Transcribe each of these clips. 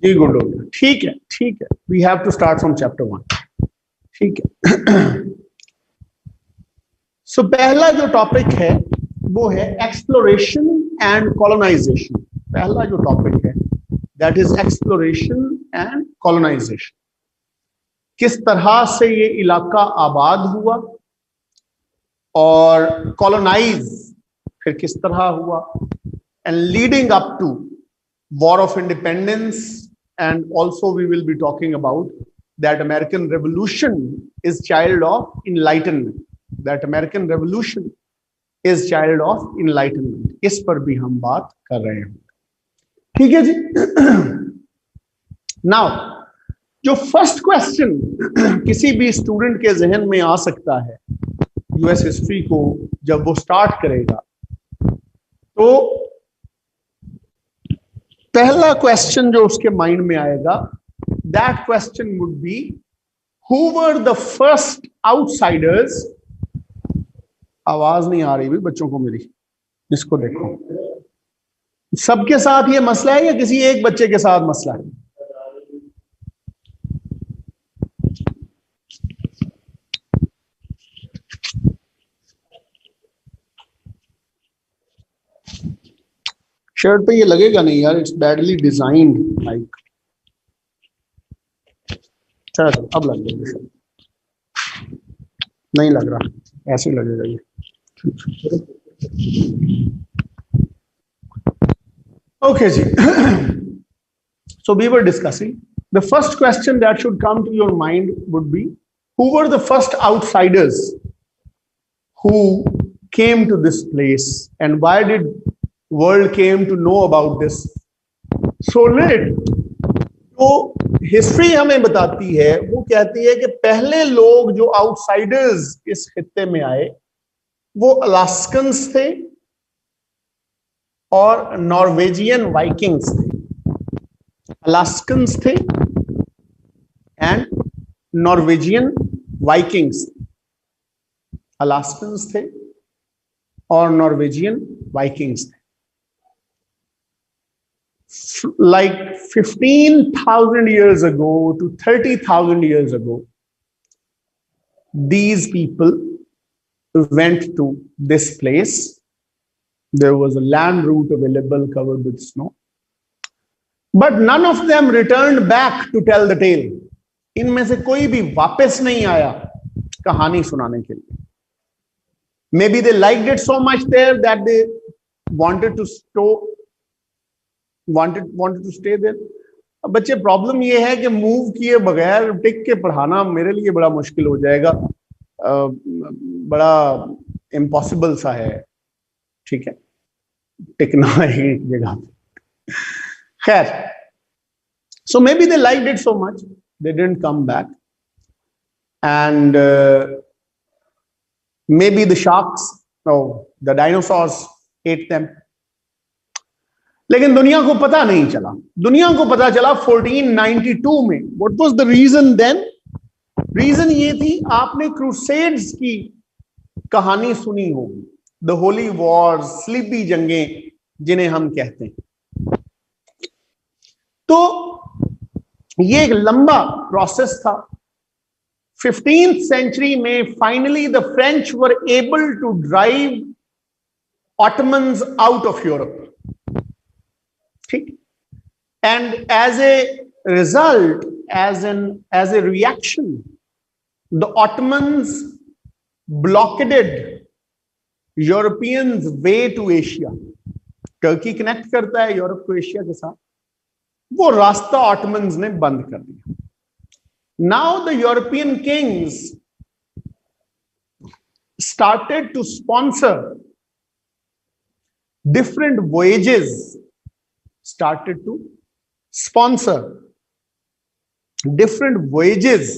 जी good हो गया, ठीक है ठीक है। We have to start from chapter 1, ठीक है। सो पहला जो टॉपिक है वो है एक्सप्लोरेशन एंड कॉलोनाइजेशन। पहला जो टॉपिक है that is exploration and colonisation. किस तरह से ये इलाका आबाद हुआ और कॉलोनाइज फिर किस तरह हुआ, and leading up to war of independence, and also we will be talking about that American revolution is child of enlightenment, that American revolution is child of enlightenment. इस पर भी हम बात कर रहे हैं, ठीक है जी। नाउ जो फर्स्ट क्वेश्चन किसी भी स्टूडेंट के जहन में आ सकता है यूएस हिस्ट्री को जब वो स्टार्ट करेगा, तो पहला क्वेश्चन जो उसके माइंड में आएगा, that question would be who were the first outsiders. आवाज नहीं आ रही भी बच्चों को मेरी, इसको देखो। सबके साथ ये मसला है या किसी एक बच्चे के साथ मसला है? शर्ट पे ये लगेगा नहीं यार, इट्स बैडली डिजाइंड लाइक। चलो अब लग जाएगा, शर्ट नहीं लग रहा, ऐसे लगेगा ये। Okay, ji. So we were discussing the first question that should come to your mind would be who were the first outsiders who came to this place and why did world came to know about this so late? तो history हमें बताती है, वो कहती है कि पहले लोग जो आउटसाइडर्स इस खित्ते में आए वो अलास्कन्स थे और नॉर्वेजियन वाइकिंग्स थे। अलास्कन्स थे एंड नॉर्वेजियन वाइकिंग्स। अलास्कन्स थे और नॉर्वेजियन वाइकिंग्स थे। Like 15,000 years ago to 30,000 years ago, these people went to this place. There was a land route available covered with snow, but none of them returned back to tell the tale. इनमें से कोई भी वापस नहीं आया कहानी सुनाने के लिए। Maybe they liked it so much there that they wanted to stay there. अब बच्चे प्रॉब्लम ये है कि मूव किए बगैर टिक के पढ़ाना मेरे लिए बड़ा मुश्किल हो जाएगा, बड़ा इम्पॉसिबल सा है, ठीक है, टिकना एक जगह पे। खैर, so maybe they liked it so much they didn't come back, and maybe the sharks, no, the dinosaurs ate them. लेकिन दुनिया को पता नहीं चला। दुनिया को पता चला 1492 में। What was the reason then? Reason ये थी, आपने क्रूसेड्स की कहानी सुनी होगी, द होली वॉर्स, स्लीपी जंगें जिन्हें हम कहते हैं। तो ये एक लंबा प्रोसेस था। 15th सेंचुरी में finally the French were able to drive Ottomans out of Europe, ठीक। And as a result, as a reaction, the Ottomans blockaded Europeans' way to Asia. Turkey connect करता है यूरोप को Asia के साथ, वो रास्ता ऑटमन्स ने बंद कर दिया। Now the European kings started to sponsor different voyages, started to sponsor different voyages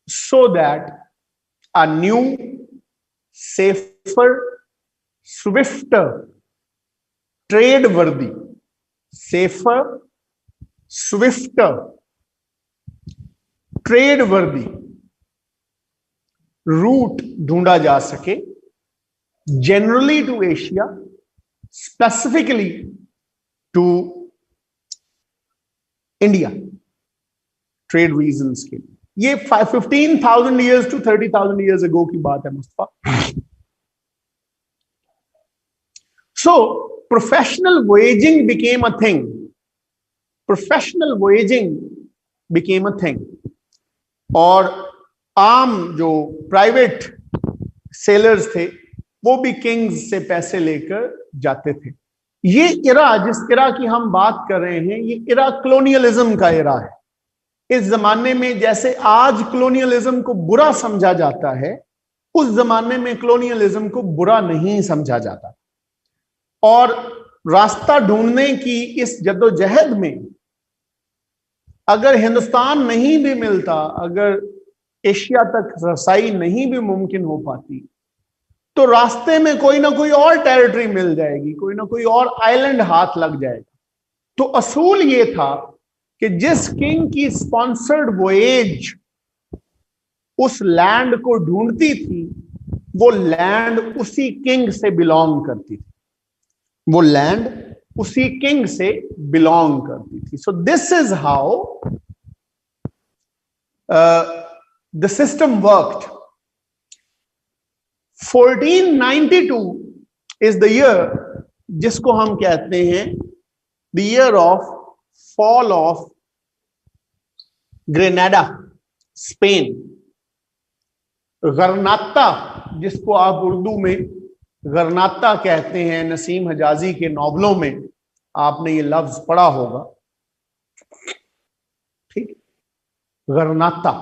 so that a new, safer, swifter, trade-worthy, safer, swifter, trade-worthy route ढूंढा जा सके, generally to Asia, specifically to India trade reasons के लिए। ये 15,000 years to 30,000 years ago की बात है Mustafa. So professional voyaging became a thing, professional voyaging became a thing, और आम जो प्राइवेट सेलर्स थे वो भी किंग्स से पैसे लेकर जाते थे। ये इरा, जिस इरा की हम बात कर रहे हैं, ये इरा कॉलोनियलिज्म का इरा है। इस जमाने में जैसे आज कॉलोनियलिज्म को बुरा समझा जाता है, उस जमाने में कॉलोनियलिज्म को बुरा नहीं समझा जाता। और रास्ता ढूंढने की इस जद्दोजहद में अगर हिंदुस्तान नहीं भी मिलता, अगर एशिया तक रसाई नहीं भी मुमकिन हो पाती, तो रास्ते में कोई ना कोई और टेरिटरी मिल जाएगी, कोई ना कोई और आइलैंड हाथ लग जाएगा। तो असूल ये था कि जिस किंग की स्पॉन्सर्ड वॉयेज उस लैंड को ढूंढती थी, वो लैंड उसी किंग से बिलोंग करती थी, वो लैंड उसी किंग से बिलोंग करती थी। So this is how the system worked. 1492 is the year जिसको हम कहते हैं the year of fall of Granada, Spain. Garnata, जिसको आप उर्दू में गरनाता कहते हैं, नसीम हजाजी के नॉवलों में आपने ये लफ्ज पढ़ा होगा, ठीक। गरनाता,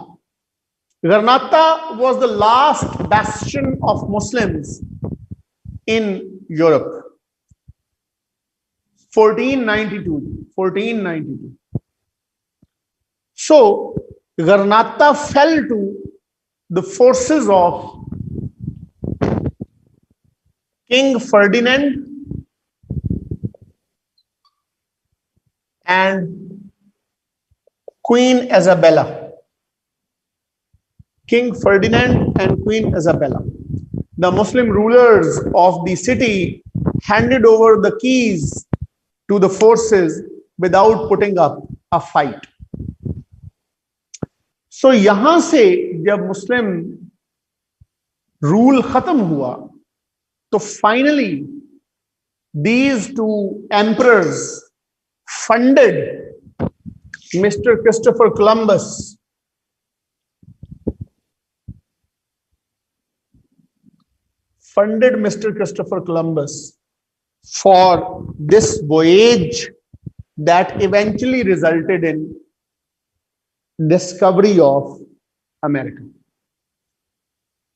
गरनाता was the last bastion of Muslims in Europe. 1492. So Granada fell to the forces of King Ferdinand and Queen Isabella. King Ferdinand and Queen Isabella. The Muslim rulers of the city handed over the keys to the forces without putting up a fight. So यहां से जब मुस्लिम rule खत्म हुआ, तो finally these two emperors funded Mr. Christopher Columbus for this voyage that eventually resulted in discovery of America.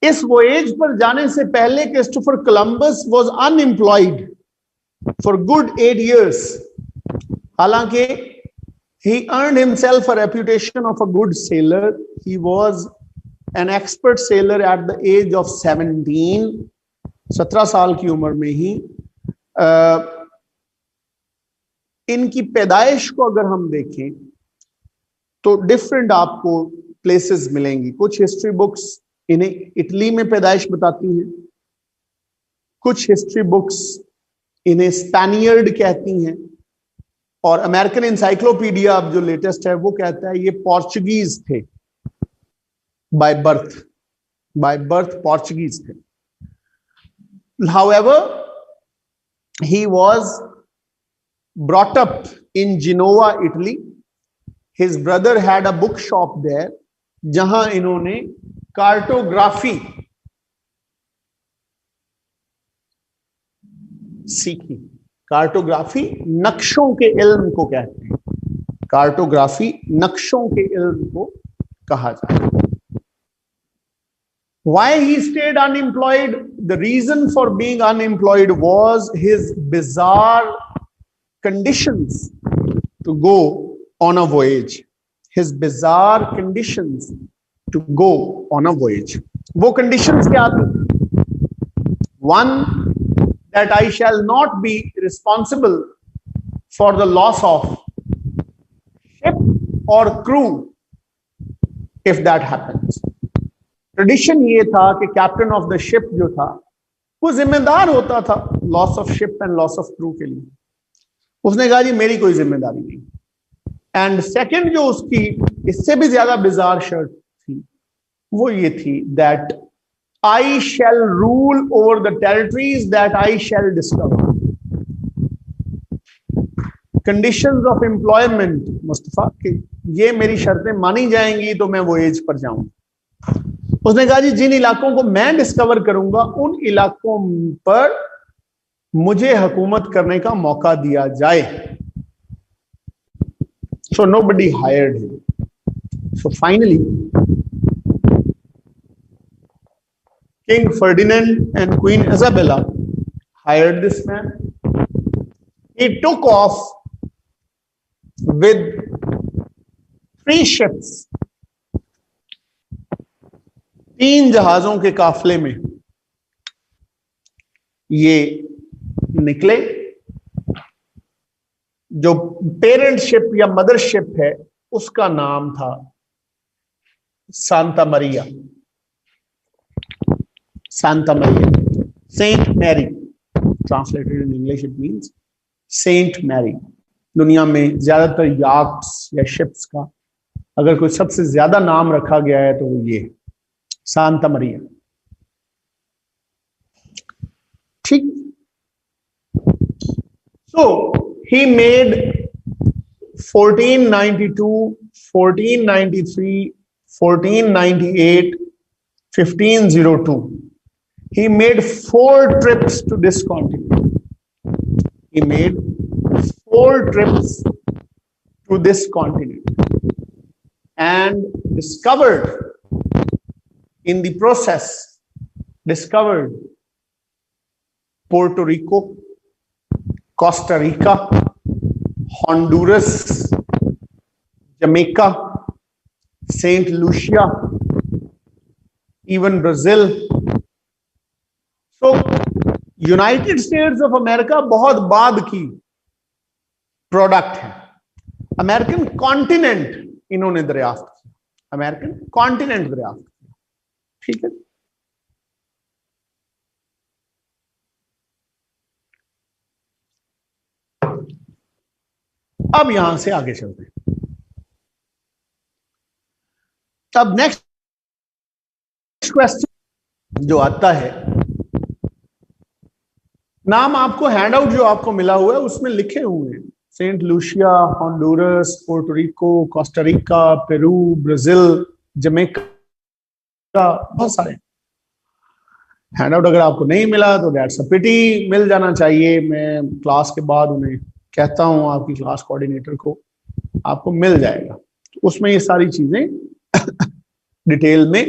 इस voyage पर जाने से पहले Christopher Columbus was unemployed for good 8 years. हालांकि he earned himself a reputation of a good sailor. He was an expert sailor at the age of 17. 17 साल की उम्र में ही इनकी पैदाइश को अगर हम देखें तो डिफरेंट आपको प्लेसेस मिलेंगी। कुछ हिस्ट्री बुक्स इन्हें इटली में पैदाइश बताती हैं, कुछ हिस्ट्री बुक्स इन्हें स्पेनियर्ड कहती हैं, और अमेरिकन इंसाइक्लोपीडिया अब जो लेटेस्ट है वो कहता है ये पोर्चुगीज थे, बाय बर्थ पोर्चुगीज थे। However, he was brought up in Genoa, Italy. His brother had a bookshop there, जहां इन्होंने कार्टोग्राफी सीखी। कार्टोग्राफी नक्शों के इल्म को कहते हैं, कार्टोग्राफी नक्शों के इल्म को कहा जाता है। Why he stayed unemployed? The reason for being unemployed was his bizarre conditions to go on a voyage. His bizarre conditions to go on a voyage. वो conditions क्या थी? One, that I shall not be responsible for the loss of ship or crew if that happens. Tradition ये था कि captain of the ship जो था वो जिम्मेदार होता था loss of ship and loss of crew के लिए। उसने कहा जी मेरी कोई जिम्मेदारी नहीं। एंड सेकंड जो उसकी इससे भी ज्यादा बिजार शर्त थी वो ये थी that I shall rule over the territories that I shall discover. Conditions of employment Mustafa के ये मेरी शर्तें मानी जाएंगी तो मैं वो एज पर जाऊंगा। उसने कहा जी जिन इलाकों को मैं डिस्कवर करूंगा उन इलाकों पर मुझे हुकूमत करने का मौका दिया जाए। So nobody hired him. So finally king Ferdinand and queen Isabella hired this man. He took off with 3 ships, 3 जहाजों के काफले में ये निकले। जो पेरेंट शिप या मदर शिप है उसका नाम था Santa Maria, Santa Maria, Saint Mary. Translated in English it means Saint Mary. दुनिया में ज्यादातर याक्ट्स या शिप्स का अगर कोई सबसे ज्यादा नाम रखा गया है तो वो ये सांता मरिया। ठीक। सो he made 1492, 1493, 1498, 1502. He made 4 trips to this continent. He made 4 trips to this continent and discovered in the process, discovered Puerto Rico, Costa Rica, Honduras, Jamaica, Saint Lucia, even Brazil. So United states of America बहुत बाद की product है। American continent इन्होंने दरियाफ्त किया, American continent दरियाफ्त किया। ठीक है। अब यहां से आगे चलते हैं। अब नेक्स्ट क्वेश्चन जो आता है, नाम आपको हैंडआउट जो आपको मिला हुआ है उसमें लिखे हुए हैं Saint Lucia, Honduras, Puerto Rico, Costa Rica, Peru, Brazil, Jamaica, बहुत सारे हैंडआउट। अगर आपको नहीं मिला तो दैट्स अ पिटी, मिल जाना चाहिए। मैं क्लास के बाद उन्हें कहता हूं, आपकी क्लास कोऑर्डिनेटर को, आपको मिल जाएगा। उसमें ये सारी चीजें डिटेल में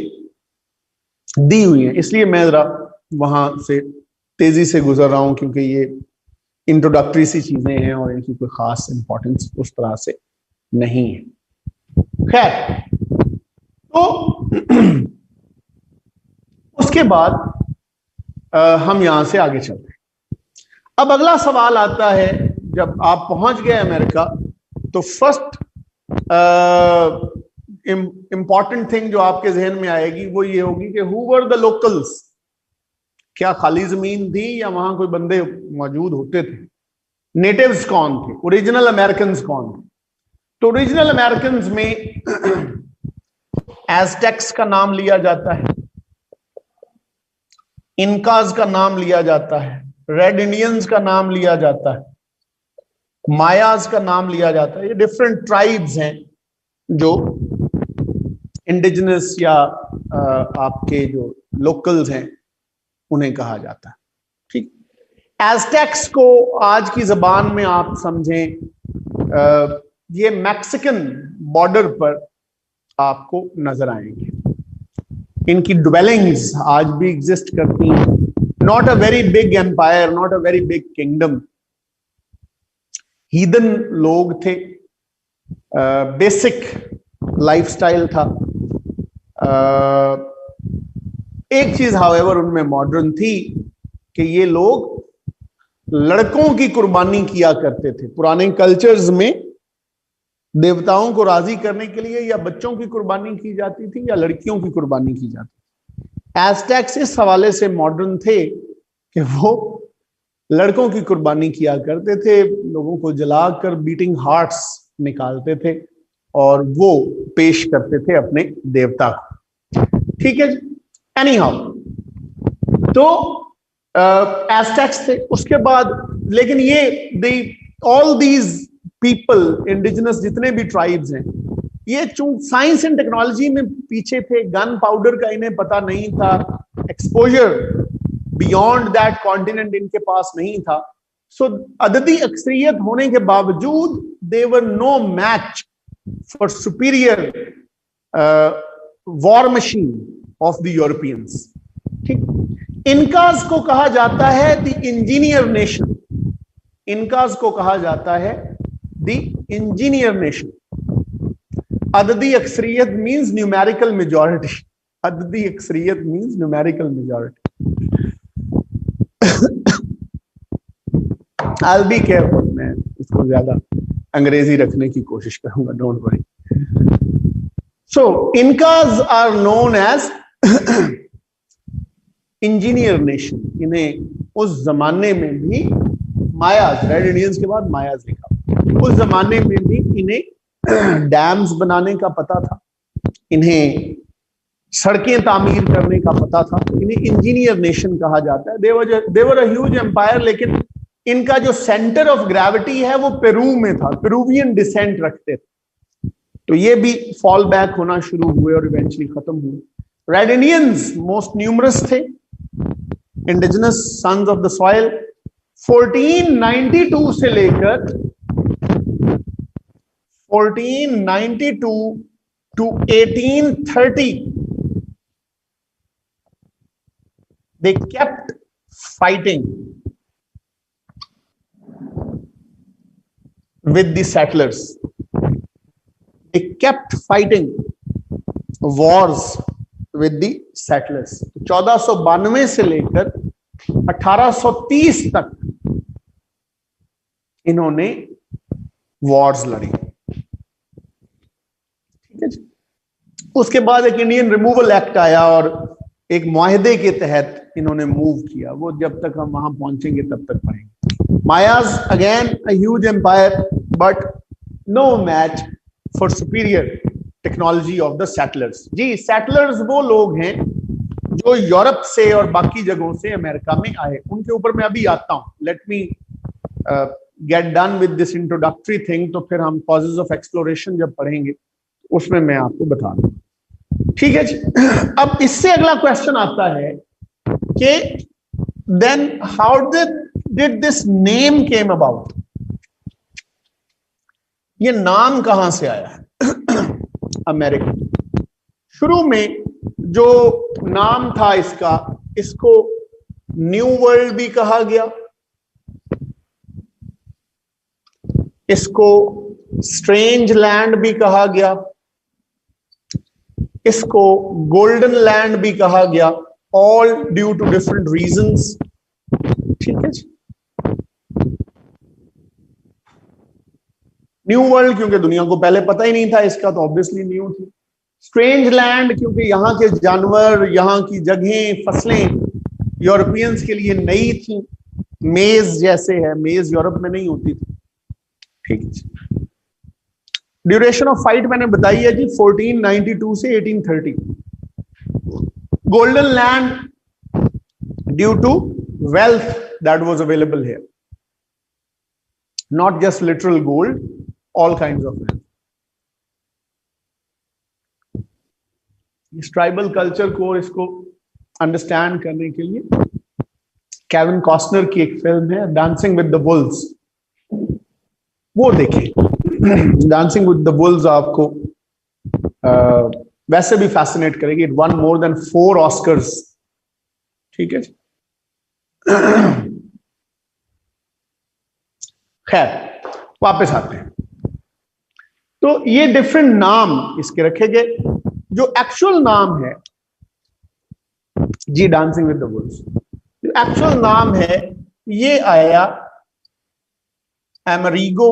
दी हुई हैं, इसलिए मैं जरा वहां से तेजी से गुजर रहा हूं क्योंकि ये इंट्रोडक्टरी सी चीजें हैं और इनकी कोई खास इंपॉर्टेंस उस तरह से नहीं है। खैर, तो उसके बाद हम यहां से आगे चलते हैं। अब अगला सवाल आता है, जब आप पहुंच गए अमेरिका तो फर्स्ट इंपॉर्टेंट थिंग जो आपके जहन में आएगी वो ये होगी कि हु वर द लोकल्स। क्या खाली जमीन थी या वहां कोई बंदे मौजूद होते थे? नेटिव्स कौन थे? ओरिजिनल अमेरिकन्स कौन थे? तो ओरिजिनल अमेरिकन्स में एज़टेक्स का नाम लिया जाता है, इनकाज का नाम लिया जाता है, रेड इंडियंस का नाम लिया जाता है, मायाज का नाम लिया जाता है। ये डिफरेंट ट्राइब्स हैं जो इंडिजिनस या आपके जो लोकल्स हैं उन्हें कहा जाता है। ठीक। एज़टेक्स को आज की जबान में आप समझें, ये मैक्सिकन बॉर्डर पर आपको नजर आएंगे। इनकी ड्वेलिंग्स आज भी एग्जिस्ट करती हैं। Not a very big empire, not a very big kingdom. Heathen लोग थे, बेसिक लाइफस्टाइल था। एक चीज हाउएवर उनमें मॉडर्न थी कि ये लोग लड़कों की कुर्बानी किया करते थे। पुराने कल्चर्स में देवताओं को राजी करने के लिए या बच्चों की कुर्बानी की जाती थी या लड़कियों की कुर्बानी की जाती थी। एज़टेक्स इस हवाले से मॉडर्न थे कि वो लड़कों की कुर्बानी किया करते थे, लोगों को जलाकर बीटिंग हार्ट्स निकालते थे और वो पेश करते थे अपने देवता को। ठीक है जी, एनी हाउ, तो एस्टेक्स थे। उसके बाद लेकिन ये ऑल दीज पीपल, इंडिजिनस जितने भी ट्राइब्स हैं, ये चूंकि साइंस एंड टेक्नोलॉजी में पीछे थे, गन पाउडर का इन्हें पता नहीं था, एक्सपोजर बियॉन्ड दैट कॉन्टिनेंट इनके पास नहीं था। सो अददी अक्सरियत होने के बावजूद they were no match for superior war machine of the Europeans. ठीक, इनकाज को कहा जाता है द इंजीनियर नेशन। इनकाज को कहा जाता है द इंजीनियर नेशन। अददी अक्सरियत मीन्स न्यूमेरिकल मेजॉरिटी। अददी अक्सरियत means numerical majority. I'll be careful, मैं इसको ज्यादा अंग्रेजी रखने की कोशिश करूंगा, don't worry. So Incas are known as engineer nation. इन्हें उस जमाने में भी मायाज, रेड इंडियंस के बाद मायाज लिखा, उस जमाने में भी इन्हें डैम्स बनाने का पता था, इन्हें सड़कें तामीर करने का पता था, इन्हें इंजीनियर नेशन कहा जाता है। देवर अ ह्यूज एम्पायर, लेकिन इनका जो सेंटर ऑफ ग्रेविटी है वो पेरू में था, पेरूवियन डिसेंट रखते थे, तो ये भी फॉल बैक होना शुरू हुए और इवेंचुअली खत्म हुए। रेड इंडियंस मोस्ट न्यूमरस थे, indigenous sons of the soil. 1492 से लेकर 1492 to 1830 they kept fighting with the settlers. They kept fighting wars with the settlers. 1492 से लेकर 1830 तक इन्होंने वॉर्स लड़ी। ठीक है जी। उसके बाद एक इंडियन रिमूवल एक्ट आया और एक मुआहदे के तहत इन्होंने मूव किया। वो जब तक हम वहां पहुंचेंगे तब तक पढ़ेंगे। Mayas again a huge empire but no match for superior technology of the settlers. जी, सेटलर्स वो लोग हैं जो यूरोप से और बाकी जगहों से अमेरिका में आए। उनके ऊपर मैं अभी आता हूं। Let me get done with this introductory thing, तो फिर हम कॉजेज ऑफ एक्सप्लोरेशन जब पढ़ेंगे उसमें मैं आपको बता दूंगा। ठीक है जी। अब इससे अगला क्वेश्चन आता है कि then how did this name came about. ये नाम कहां से आया है अमेरिका। शुरू में जो नाम था इसका, इसको न्यू वर्ल्ड भी कहा गया, इसको स्ट्रेंज लैंड भी कहा गया, इसको गोल्डन लैंड भी कहा गया, all due to different reasons. ठीक है जी। न्यू वर्ल्ड क्योंकि दुनिया को पहले पता ही नहीं था इसका, तो ऑब्वियसली न्यू थी। स्ट्रेंज लैंड क्योंकि यहाँ के जानवर, यहाँ की जगहें, फसलें यूरोपियंस के लिए नई थी। मेज जैसे है, मेज यूरोप में नहीं होती थी। ठीक है। ड्यूरेशन ऑफ फाइट मैंने बताई है जी, 1492 से 1830। Golden land due to wealth that was available here, not just literal gold, all kinds of wealth. इस ट्राइबल कल्चर को, इसको अंडरस्टैंड करने के लिए केविन कॉस्टनर की एक फिल्म है डांसिंग विद द वुल्व्स, वो देखें। डांसिंग विद द वुल्व्स आपको वैसे भी फैसिनेट करेगी। It one more than 4 Oscars. ठीक है। खैर, वापस आते हैं। तो ये डिफरेंट नाम इसके रखे गए। जो एक्चुअल नाम है जी, डांसिंग विद द वुल्व्स, जो एक्चुअल नाम है ये आया अमेरिगो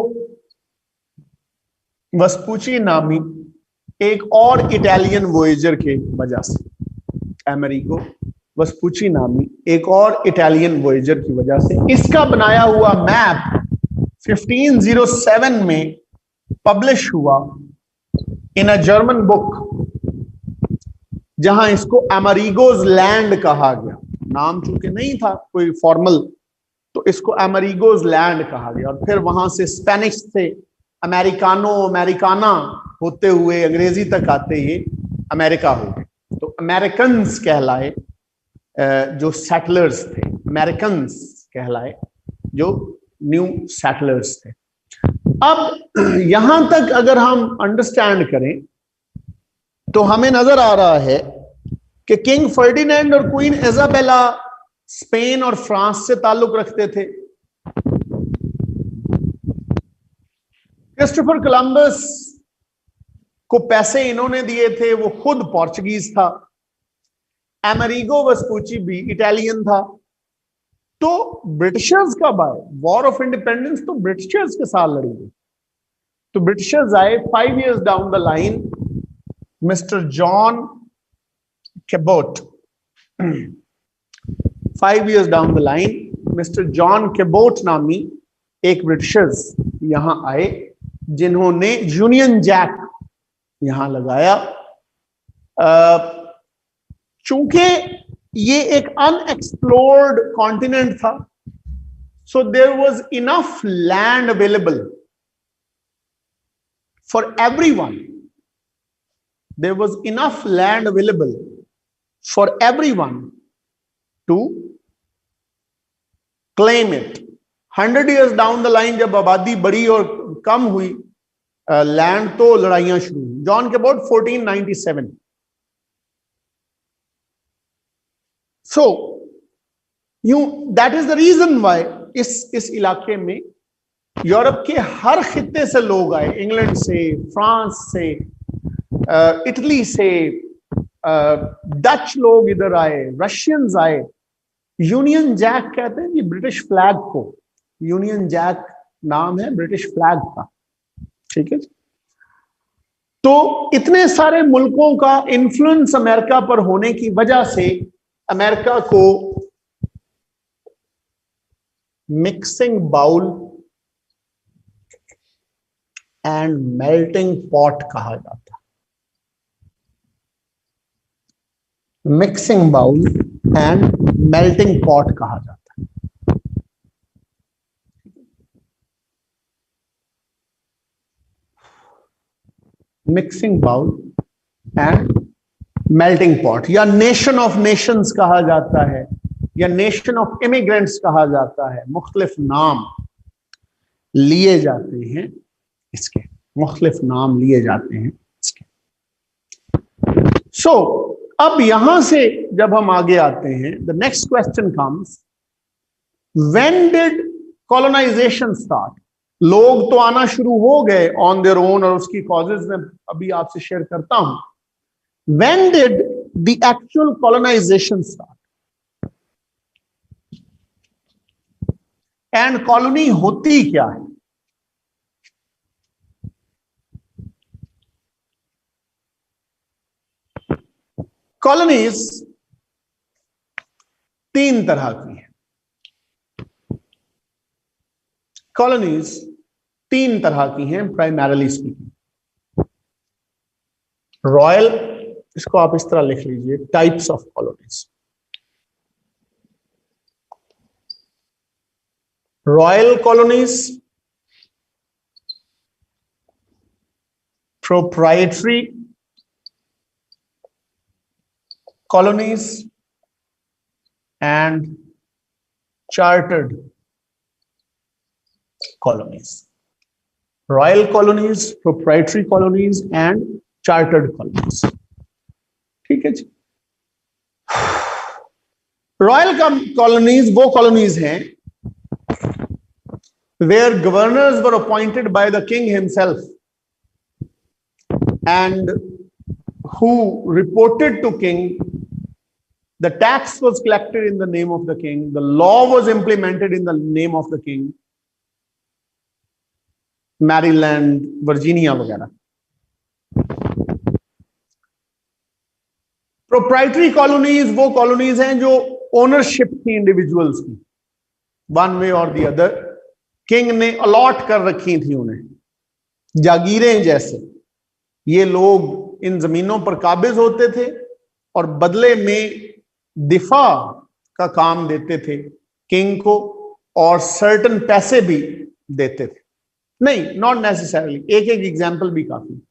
वेस्पुची नामी एक और इटालियन वॉयेजर के वजह से। अमेरिगो वेस्पूची नामी एक और इटालियन वॉयेजर की वजह से इसका बनाया हुआ मैप 1507 में पब्लिश हुआ इन अ जर्मन बुक, जहां इसको अमेरिगोज लैंड कहा गया। नाम चूंकि नहीं था कोई फॉर्मल, तो इसको अमेरिगोज लैंड कहा गया। और फिर वहां से स्पेनिश से अमेरिकानो अमेरिकाना होते हुए अंग्रेजी तक आते ही अमेरिका हो गए। तो अमेरिकन्स कहलाए जो सेटलर्स थे, अमेरिकन्स कहलाए जो न्यू सेटलर्स थे। अब यहां तक अगर हम अंडरस्टैंड करें तो हमें नजर आ रहा है कि किंग फर्डिनेंड और क्वीन इजाबेला स्पेन और फ्रांस से ताल्लुक रखते थे। क्रिस्टोफर कोलंबस को पैसे इन्होंने दिए थे, वो खुद पोर्चुगीज था। अमेरिगो वेस्पूची भी इटालियन था। तो ब्रिटिशर्स कब आए? वॉर ऑफ इंडिपेंडेंस तो ब्रिटिशर्स के साथ लड़ी गई। तो ब्रिटिशर्स आए 5 years down the line. Mister John Cabot, 5 years down the line mister John Cabot नामी एक ब्रिटिशर्स यहां आए, जिन्होंने यूनियन जैक यहां लगाया। चूंकि ये एक अनएक्सप्लोर्ड कॉन्टिनेंट था, so there was enough land available for everyone. There was enough land available for everyone to claim it. 100 years down the line जब आबादी बढ़ी और कम हुई लैंड, तो लड़ाइयां शुरू हुई। John Cabot 1497। So that is the reason why इस इलाके में यूरोप के हर खित्ते से लोग आए, इंग्लैंड से, फ्रांस से, इटली से, डच लोग इधर आए, रशियंस आए। यूनियन जैक कहते हैं जी ब्रिटिश फ्लैग को, यूनियन जैक नाम है ब्रिटिश फ्लैग का, ठीक है। तो इतने सारे मुल्कों का इन्फ्लुएंस अमेरिका पर होने की वजह से अमेरिका को mixing bowl and melting pot कहा जाता है। Mixing bowl and melting pot कहा जाता है। Mixing bowl and melting pot, या नेशन ऑफ नेशंस कहा जाता है, या नेशन ऑफ इमिग्रेंट्स कहा जाता है। मुख्तलिफ नाम लिए जाते हैं इसके, मुख्तलिफ नाम लिए जाते हैं इसके। सो अब यहां से जब हम आगे आते हैं, the next question comes, when did colonisation start? लोग तो आना शुरू हो गए ऑन देयर ओन, और उसकी कॉजेज मैं अभी आपसे शेयर करता हूं। When did the actual colonization start? And colony होती क्या है? कॉलोनीज 3 तरह की हैं। कॉलोनीज 3 तरह की हैं प्राइमरली स्पीकिंग। रॉयल, इसको आप इस तरह लिख लीजिए, types of colonies. Royal colonies, proprietary colonies and chartered colonies. Royal colonies, proprietary colonies and chartered colonies. ठीक है जी। रॉयल colonies वो colonies हैं where governors were appointed by the king himself and who reported to king. The tax was collected in the name of the king. The law was implemented in the name of the king. Maryland, Virginia वगैरह। Proprietary colonies वो colonies हैं जो ownership थी individuals की, one way और the other, king ने allot कर रखी थी उन्हें, जागीरें जैसे। ये लोग इन जमीनों पर काबिज होते थे और बदले में दिफा का काम देते थे किंग को, और सर्टन पैसे भी देते थे। नहीं, नॉट नेसेसरली, एक एक एग्जाम्पल भी काफी।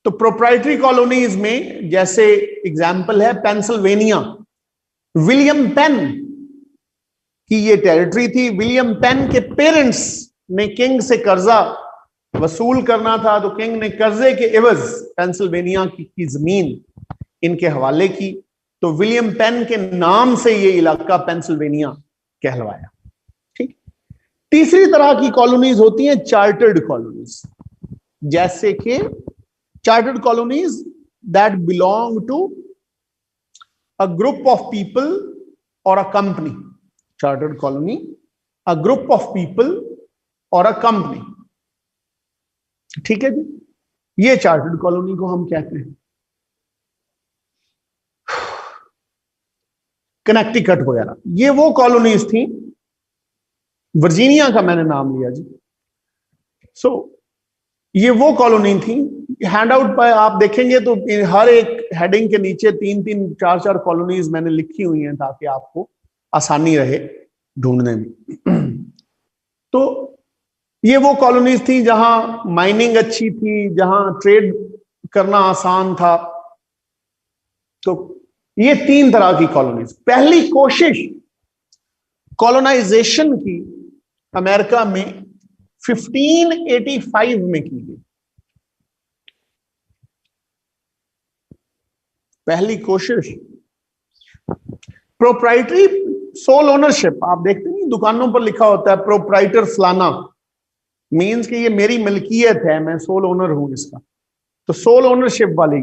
तो प्रोप्राइटरी कॉलोनीज में जैसे एग्जाम्पल है पेंसिल्वेनिया, विलियम पेन की ये टेरिटरी थी। विलियम पेन के पेरेंट्स ने किंग से कर्जा वसूल करना था, तो किंग ने कर्जे के एवज पेंसिल्वेनिया की जमीन इनके हवाले की, तो विलियम पेन के नाम से ये इलाका पेंसिल्वेनिया कहलवाया। ठीक। तीसरी तरह की कॉलोनीज होती हैं चार्टर्ड कॉलोनीज, जैसे कि chartered colonies that belong to a group of people और a company. Chartered colony, a group of people और अ कंपनी। ठीक है जी, ये चार्टर्ड कॉलोनी को हम कहते हैं। कनेक्टिकट वगैरह ये वो कॉलोनीज थी। वर्जीनिया का मैंने नाम लिया जी। सो ये वो कॉलोनी थी। हैंडआउट पर आप देखेंगे तो हर एक हेडिंग के नीचे 3-3, 4-4 कॉलोनीज मैंने लिखी हुई हैं ताकि आपको आसानी रहे ढूंढने में। तो ये वो कॉलोनीज थी जहां माइनिंग अच्छी थी, जहां ट्रेड करना आसान था। तो ये 3 तरह की कॉलोनीज। पहली कोशिश कॉलोनाइजेशन की अमेरिका में 1585 में की गई। पहली कोशिश प्रोप्राइटरी सोल ओनरशिप। आप देखते हैं दुकानों पर लिखा होता है प्रोप्राइटर फलाना, मींस कि ये मेरी मिल्कियत है, मैं सोल ओनर हूं इसका। तो सोल ओनरशिप वाली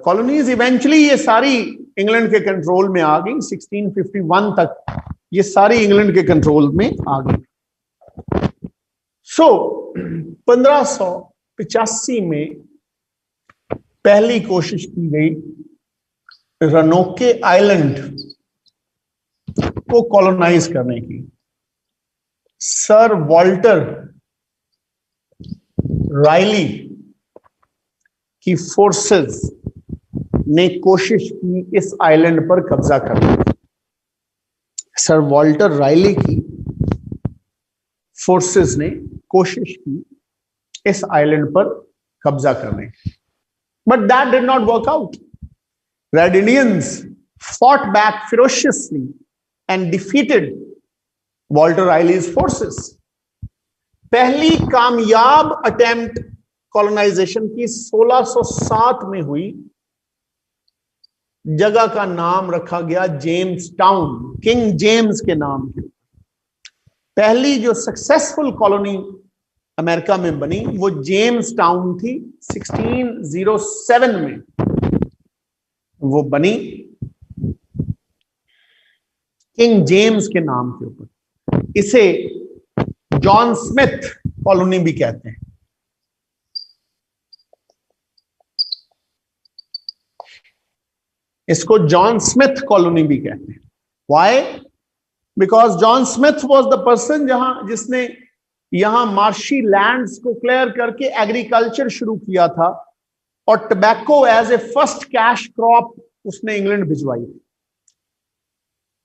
कॉलोनीज इवेंचुअली ये सारी इंग्लैंड के कंट्रोल में आ गई। 1651 तक ये सारी इंग्लैंड के कंट्रोल में आ गई। सो 1585 में पहली कोशिश की गई रनोके आइलैंड को कॉलोनाइज करने की। सर वॉल्टर रायली की फोर्सेस ने कोशिश की इस आइलैंड पर कब्जा करने की। सर वॉल्टर रायली की फोर्सेस ने कोशिश की इस आइलैंड पर कब्जा करने की, but that did not work out. Red Indians fought back ferociously and defeated Walter Raleigh's forces. पहली कामयाब अटेम्प्ट कॉलोनाइजेशन की 1607 में हुई। जगह का नाम रखा गया जेम्स टाउन, किंग जेम्स के नाम के। पहली जो सक्सेसफुल कॉलोनी अमेरिका में बनी वो जेम्स टाउन थी। 1607 में वो बनी किंग जेम्स के नाम के ऊपर। इसे जॉन स्मिथ कॉलोनी भी कहते हैं। इसको जॉन स्मिथ कॉलोनी भी कहते हैं। Why? Because John Smith was the person जिसने यहां मार्शी लैंड्स को क्लियर करके एग्रीकल्चर शुरू किया था, और tobacco as a first cash crop उसने इंग्लैंड भिजवाई।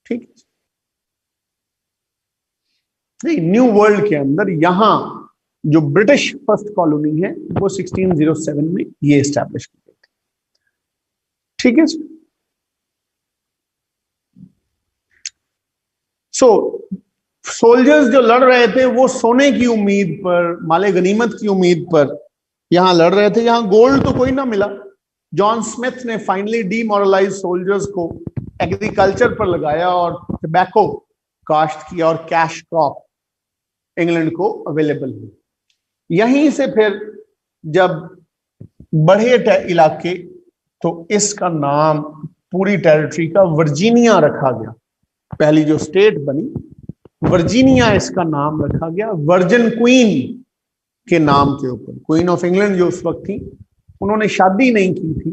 ठीक है। नहीं, न्यू वर्ल्ड के अंदर यहां जो ब्रिटिश फर्स्ट कॉलोनी है वो 1607 में ये एस्टैब्लिश की गई थी। ठीक है। सो सोल्जर्स जो लड़ रहे थे वो सोने की उम्मीद पर, माले गनीमत की उम्मीद पर यहां लड़ रहे थे। यहां गोल्ड तो कोई ना मिला। जॉन स्मिथ ने फाइनली डीमोरलाइज सोल्जर्स को एग्रीकल्चर पर लगाया और टबैको काश्त किया और कैश क्रॉप इंग्लैंड को अवेलेबल हुई। यहीं से फिर जब बढ़े इलाके तो इसका नाम पूरी टेरिटरी का वर्जीनिया रखा गया। पहली जो स्टेट बनी वर्जीनिया, इसका नाम रखा गया वर्जिन क्वीन के नाम के ऊपर। क्वीन ऑफ इंग्लैंड जो उस वक्त थी, उन्होंने शादी नहीं की थी,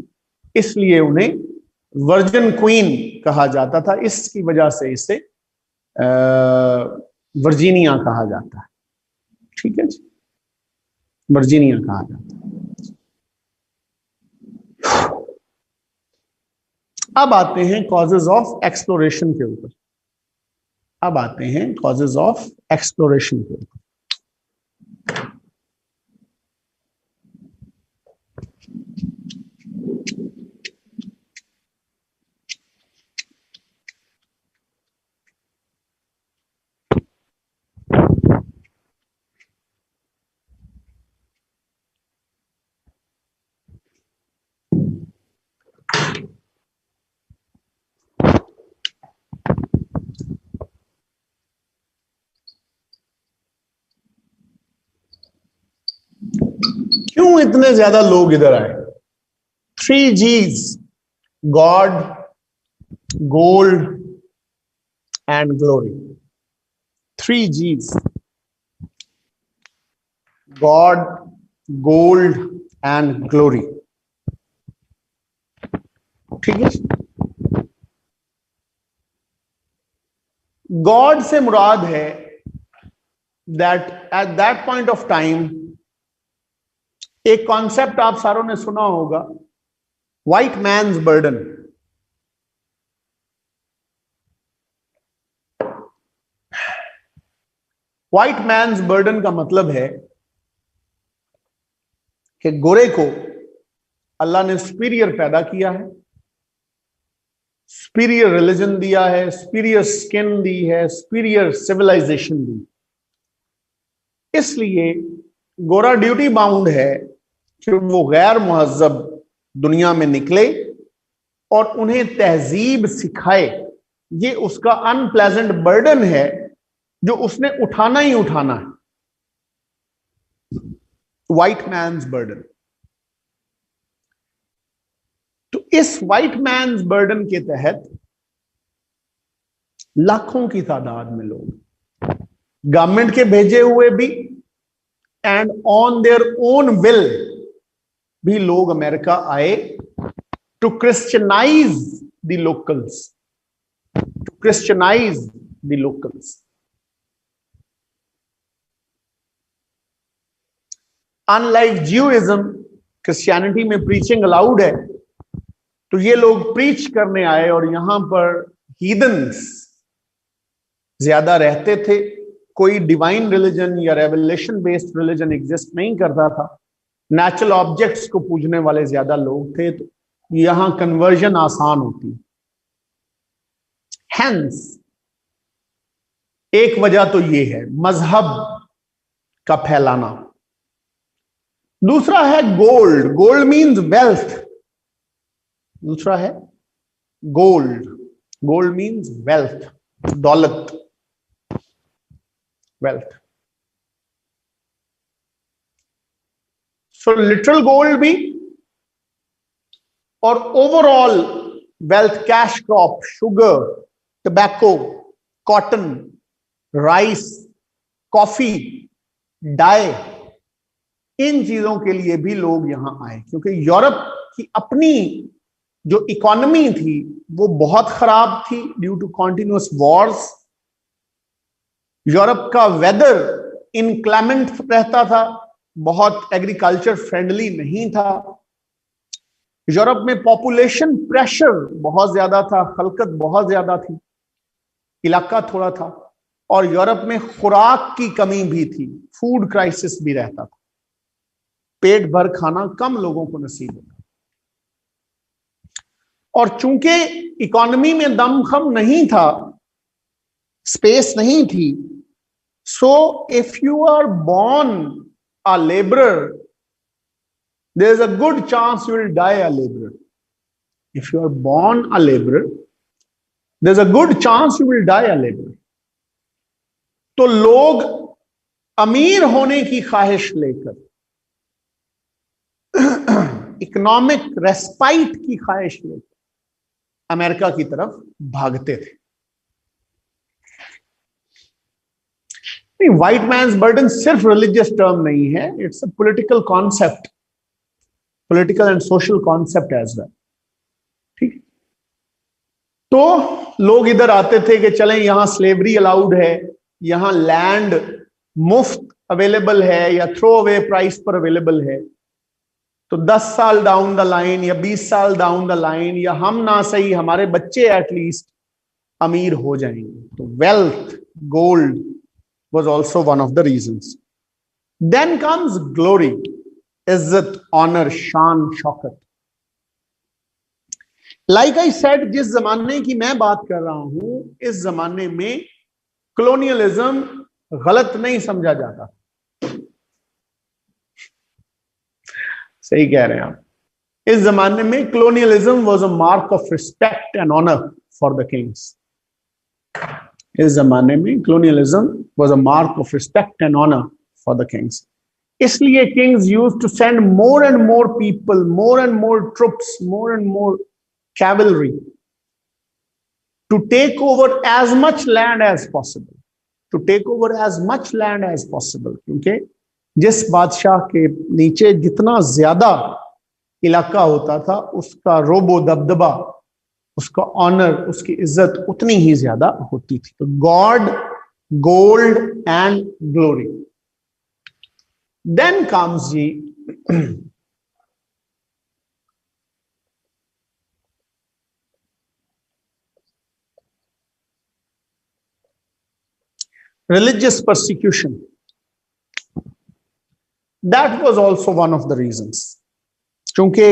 इसलिए उन्हें वर्जिन क्वीन कहा जाता था। इसकी वजह से इसे वर्जीनिया कहा जाता है। ठीक है जी, वर्जीनिया कहा जाता है। अब आते हैं कॉजेज ऑफ एक्सप्लोरेशन के ऊपर। अब आते हैं कॉजेज ऑफ एक्सप्लोरेशन के ऊपर। क्यों इतने ज्यादा लोग इधर आए? 3 G's, God, gold and glory. 3 G's, God, gold and glory. ठीक है, गॉड से मुराद है that at that point of time एक कॉन्सेप्ट आप सारों ने सुना होगा, white man's burden. White man's burden का मतलब है कि गोरे को अल्लाह ने सुपीरियर पैदा किया है, सुपीरियर रिलीजन दिया है, सुपीरियर स्किन दी है, सुपीरियर सिविलाइजेशन दी। इसलिए गोरा ड्यूटी बाउंड है कि वो गैर मुहज्जब दुनिया में निकले और उन्हें तहजीब सिखाए। ये उसका अनप्लेजेंट बर्डन है जो उसने उठाना ही उठाना है, व्हाइट मैन्स बर्डन। तो इस व्हाइट मैन्स बर्डन के तहत लाखों की तादाद में लोग, गवर्नमेंट के भेजे हुए भी and on their own will भी, लोग अमेरिका आए to Christianize the locals, to Christianize the locals. Unlike Judaism, Christianity में प्रीचिंग अलाउड है, तो ये लोग प्रीच करने आए और यहां पर हीदन्स ज्यादा रहते थे। कोई डिवाइन रिलीजन या रेवलेशन बेस्ड रिलीजन एग्जिस्ट नहीं करता था। नेचुरल ऑब्जेक्ट्स को पूजने वाले ज्यादा लोग थे, तो यहां कन्वर्जन आसान होती। हेंस एक वजह तो ये है मजहब का फैलाना। दूसरा है गोल्ड, गोल्ड मीन्स वेल्थ। दूसरा है गोल्ड, गोल्ड मीन्स वेल्थ, दौलत, वेल्थ। सो लिटरल गोल्ड भी और overall wealth, cash crop, sugar, tobacco, cotton, rice, coffee, dye, इन चीजों के लिए भी लोग यहां आए, क्योंकि यूरोप की अपनी जो इकोनॉमी थी वो बहुत खराब थी due to continuous wars. Europe का वेदर इनक्लेमेंट रहता था, बहुत एग्रीकल्चर फ्रेंडली नहीं था। यूरोप में पॉपुलेशन प्रेशर बहुत ज्यादा था, खलकत बहुत ज्यादा थी, इलाका थोड़ा था, और यूरोप में खुराक की कमी भी थी, फूड क्राइसिस भी रहता था, पेट भर खाना कम लोगों को नसीब होता। और चूंकि इकोनॉमी में दमखम नहीं था, स्पेस नहीं थी, so if you are born a laborer, there is a good chance you will die a laborer. If you are born a laborer, there is a good chance you will die a laborer. तो लोग अमीर होने की ख्वाहिश लेकर, economic respite की ख्वाहिश लेकर अमेरिका की तरफ भागते थे। व्हाइट मैन्स बर्डन सिर्फ रिलीजियस टर्म नहीं है, it's a political concept, political and social concept as well. तो लोग इधर आते थे कि चलें यहां स्लेवरी अलाउड है, यहां लैंड मुफ्त अवेलेबल है या थ्रो अवे प्राइस पर अवेलेबल है। तो 10 साल डाउन द लाइन या 20 साल डाउन द लाइन, या हम ना सही हमारे बच्चे एटलीस्ट अमीर हो जाएंगे। तो wealth, gold was also one of the reasons. Then comes glory, izzat, honor, shan, shaukat. Like I said, जिस जमाने की मैं बात कर रहा हूं, इस जमाने में colonialism गलत नहीं समझा जाता। सही कह रहे हैं आप। इस जमाने में colonialism was a mark of respect and honor for the kings. इस जमाने में colonialism was a mark of respect and honor for the kings. इसलिए kings used to send more and more people, more and more troops, more and more cavalry to take over as much land as possible. To take over as much land as possible. क्योंकि जिस बादशाह के नीचे जितना ज्यादा इलाका होता था, उसका रोबो दबदबा, उसका ऑनर, उसकी इज्जत उतनी ही ज्यादा होती थी। तो God, gold and glory. Then comes G religious persecution. That was also one of the reasons. क्योंकि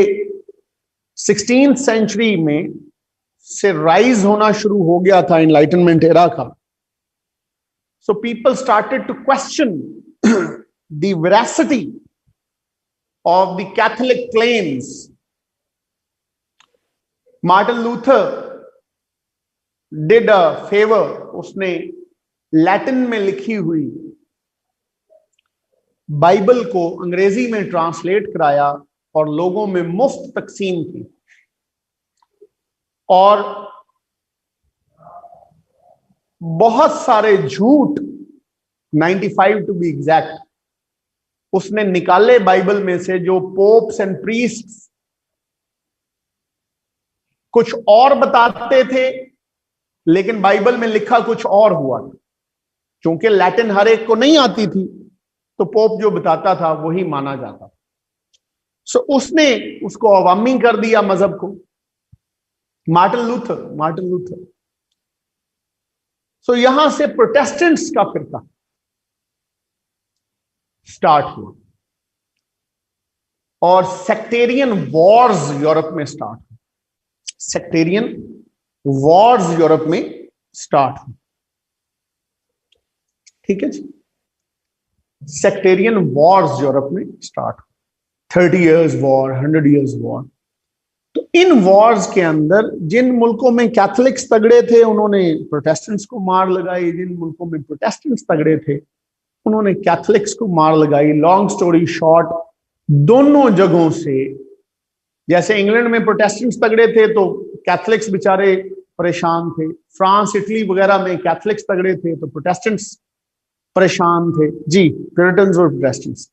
16th century में से राइज होना शुरू हो गया था एनलाइटनमेंट एरा का। So people started to question the veracity of the Catholic claims. Martin Luther did a favour, उसने लैटिन में लिखी हुई बाइबल को अंग्रेजी में ट्रांसलेट कराया और लोगों में मुफ्त तकसीम की। और बहुत सारे झूठ, 95 टू बी एग्जैक्ट, उसने निकाले बाइबल में से, जो पोप्स एंड प्रीस्ट्स कुछ और बताते थे लेकिन बाइबल में लिखा कुछ और हुआ। क्योंकि लैटिन हर एक को नहीं आती थी, तो पोप जो बताता था वही माना जाता। सो उसने उसको अवामी कर दिया मजहब को। Martin Luther. सो यहां से प्रोटेस्टेंट्स का फिरका स्टार्ट हुआ और सेक्टेरियन वॉर्स यूरोप में स्टार्ट हुए। सेक्टेरियन वॉर्स यूरोप में स्टार्ट हुए। ठीक है जी, सेक्टेरियन वॉर्स यूरोप में स्टार्ट हुए। 30 years वॉर, 100 years वॉर। तो इन वॉर्स के अंदर जिन मुल्कों में कैथोलिक्स तगड़े थे उन्होंने प्रोटेस्टेंट्स को मार लगाई, जिन मुल्कों में प्रोटेस्टेंट्स तगड़े थे उन्होंने कैथोलिक्स को मार लगाई। लॉन्ग स्टोरी शॉर्ट, दोनों जगहों से, जैसे इंग्लैंड में प्रोटेस्टेंट्स तगड़े थे तो कैथोलिक्स बेचारे परेशान थे। फ्रांस, इटली वगैरह में कैथोलिक्स तगड़े थे तो प्रोटेस्टेंट्स परेशान थे जी, प्यूरिटन्स और प्रोटेस्टेंट्स।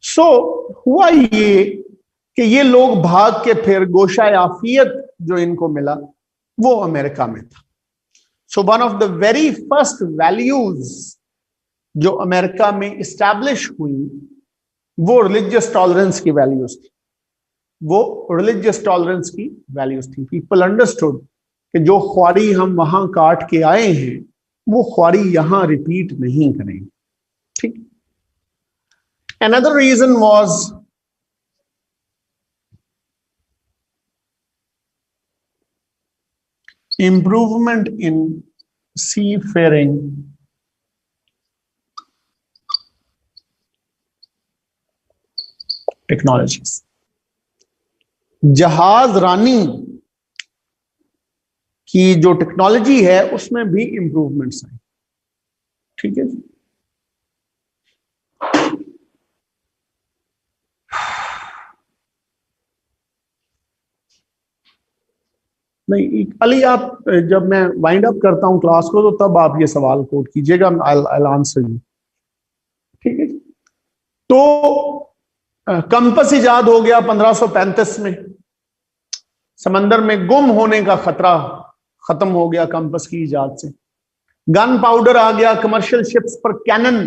सो हुआ ये कि ये लोग भाग के फिर गोशा आफियत जो इनको मिला वो अमेरिका में था। So one of the very first values जो अमेरिका में इस्टेब्लिश हुई वो रिलीजियस टॉलरेंस की वैल्यूज थी। पीपल अंडरस्टूड कि जो ख्वारी हम वहां काट के आए हैं वो ख्वारी यहां रिपीट नहीं करेंगे। ठीक। Another reason was improvement in seafaring technologies. जहाज रानी की जो टेक्नोलॉजी है उसमें भी इंप्रूवमेंट्स आई। ठीक है जी। नहीं अली, आप जब मैं वाइंड अप करता हूं क्लास को तो तब आप ये सवाल कोट कीजिएगा, I'll answer you। ठीक है। तो कंपस इजाद हो गया 1535 में। समंदर में गुम होने का खतरा खत्म हो गया कंपास की इजाद से। गन पाउडर आ गया, कमर्शियल शिप्स पर कैनन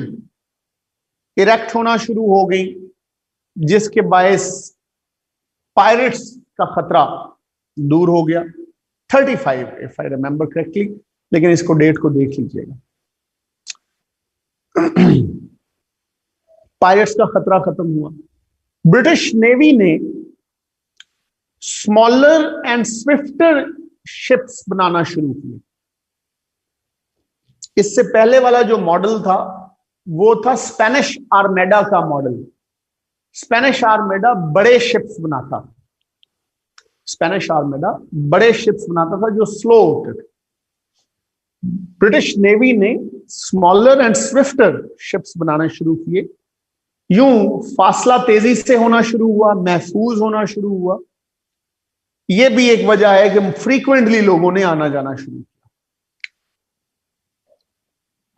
इरेक्ट होना शुरू हो गई, जिसके बायस पायरेट्स का खतरा दूर हो गया। 35 इफ आई रिमेंबर करेक्टली, लेकिन इसको डेट को देख लीजिएगा। पायरेट्स का खतरा खत्म हुआ। ब्रिटिश नेवी ने स्मॉलर एंड स्विफ्टर शिप्स बनाना शुरू किए। इससे पहले वाला जो मॉडल था वो था स्पेनिश आर्मेडा का मॉडल। स्पेनिश आर्मेडा बड़े शिप्स बनाता, स्पेनिश आर्मेडा बड़े शिप्स बनाता था जो स्लो होते थे। ब्रिटिश नेवी ने स्मॉलर एंड स्विफ्टर शिप्स बनाने शुरू किए। यूं फासला तेजी से होना शुरू हुआ, महफूज होना शुरू हुआ। यह भी एक वजह है कि फ्रीक्वेंटली लोगों ने आना जाना शुरू किया।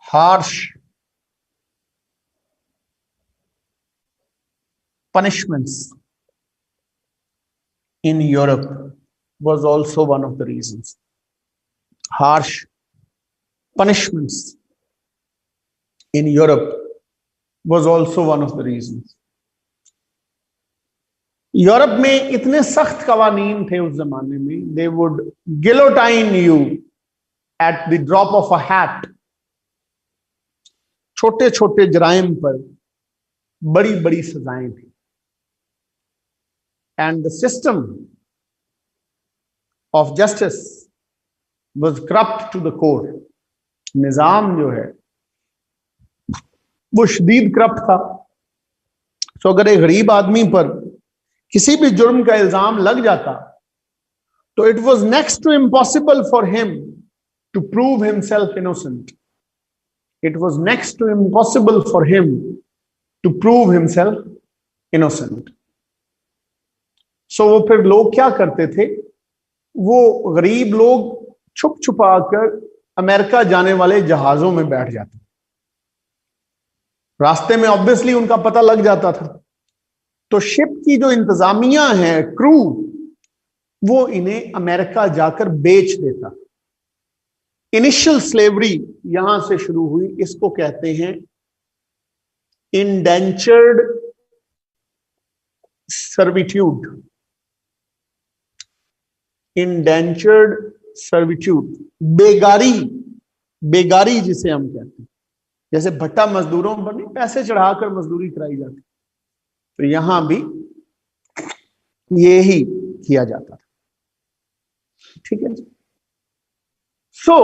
Harsh punishments in Europe was also one of the reasons. Harsh punishments in Europe was also one of the reasons. Europe में इतने सख्त कवानीन थे उस जमाने में, they would guillotine you at the drop of a hat. छोटे छोटे जराइम पर बड़ी बड़ी सजाएं थी। And the system of justice was corrupt to the core. निजाम जो है वो शदीद करप्ट था। तो अगर एक गरीब आदमी पर किसी भी जुर्म का इल्जाम लग जाता तो it was next to impossible for him to prove himself innocent. It was next to impossible for him to prove himself innocent. सो वो फिर लोग क्या करते थे, वो गरीब लोग छुप छुपा कर अमेरिका जाने वाले जहाजों में बैठ जाते। रास्ते में ऑब्वियसली उनका पता लग जाता था, तो शिप की जो इंतजामिया है, क्रू, वो इन्हें अमेरिका जाकर बेच देता। इनिशियल स्लेवरी यहां से शुरू हुई। इसको कहते हैं इंडेंचर्ड सर्विट्यूड। इंडेंचर्ड सर्विट्यूड, बेगारी, बेगारी जिसे हम कहते हैं। जैसे भट्टा मजदूरों पर नहीं पैसे चढ़ाकर मजदूरी कराई जाती, तो यहां भी यही किया जाता था। ठीक है जी। सो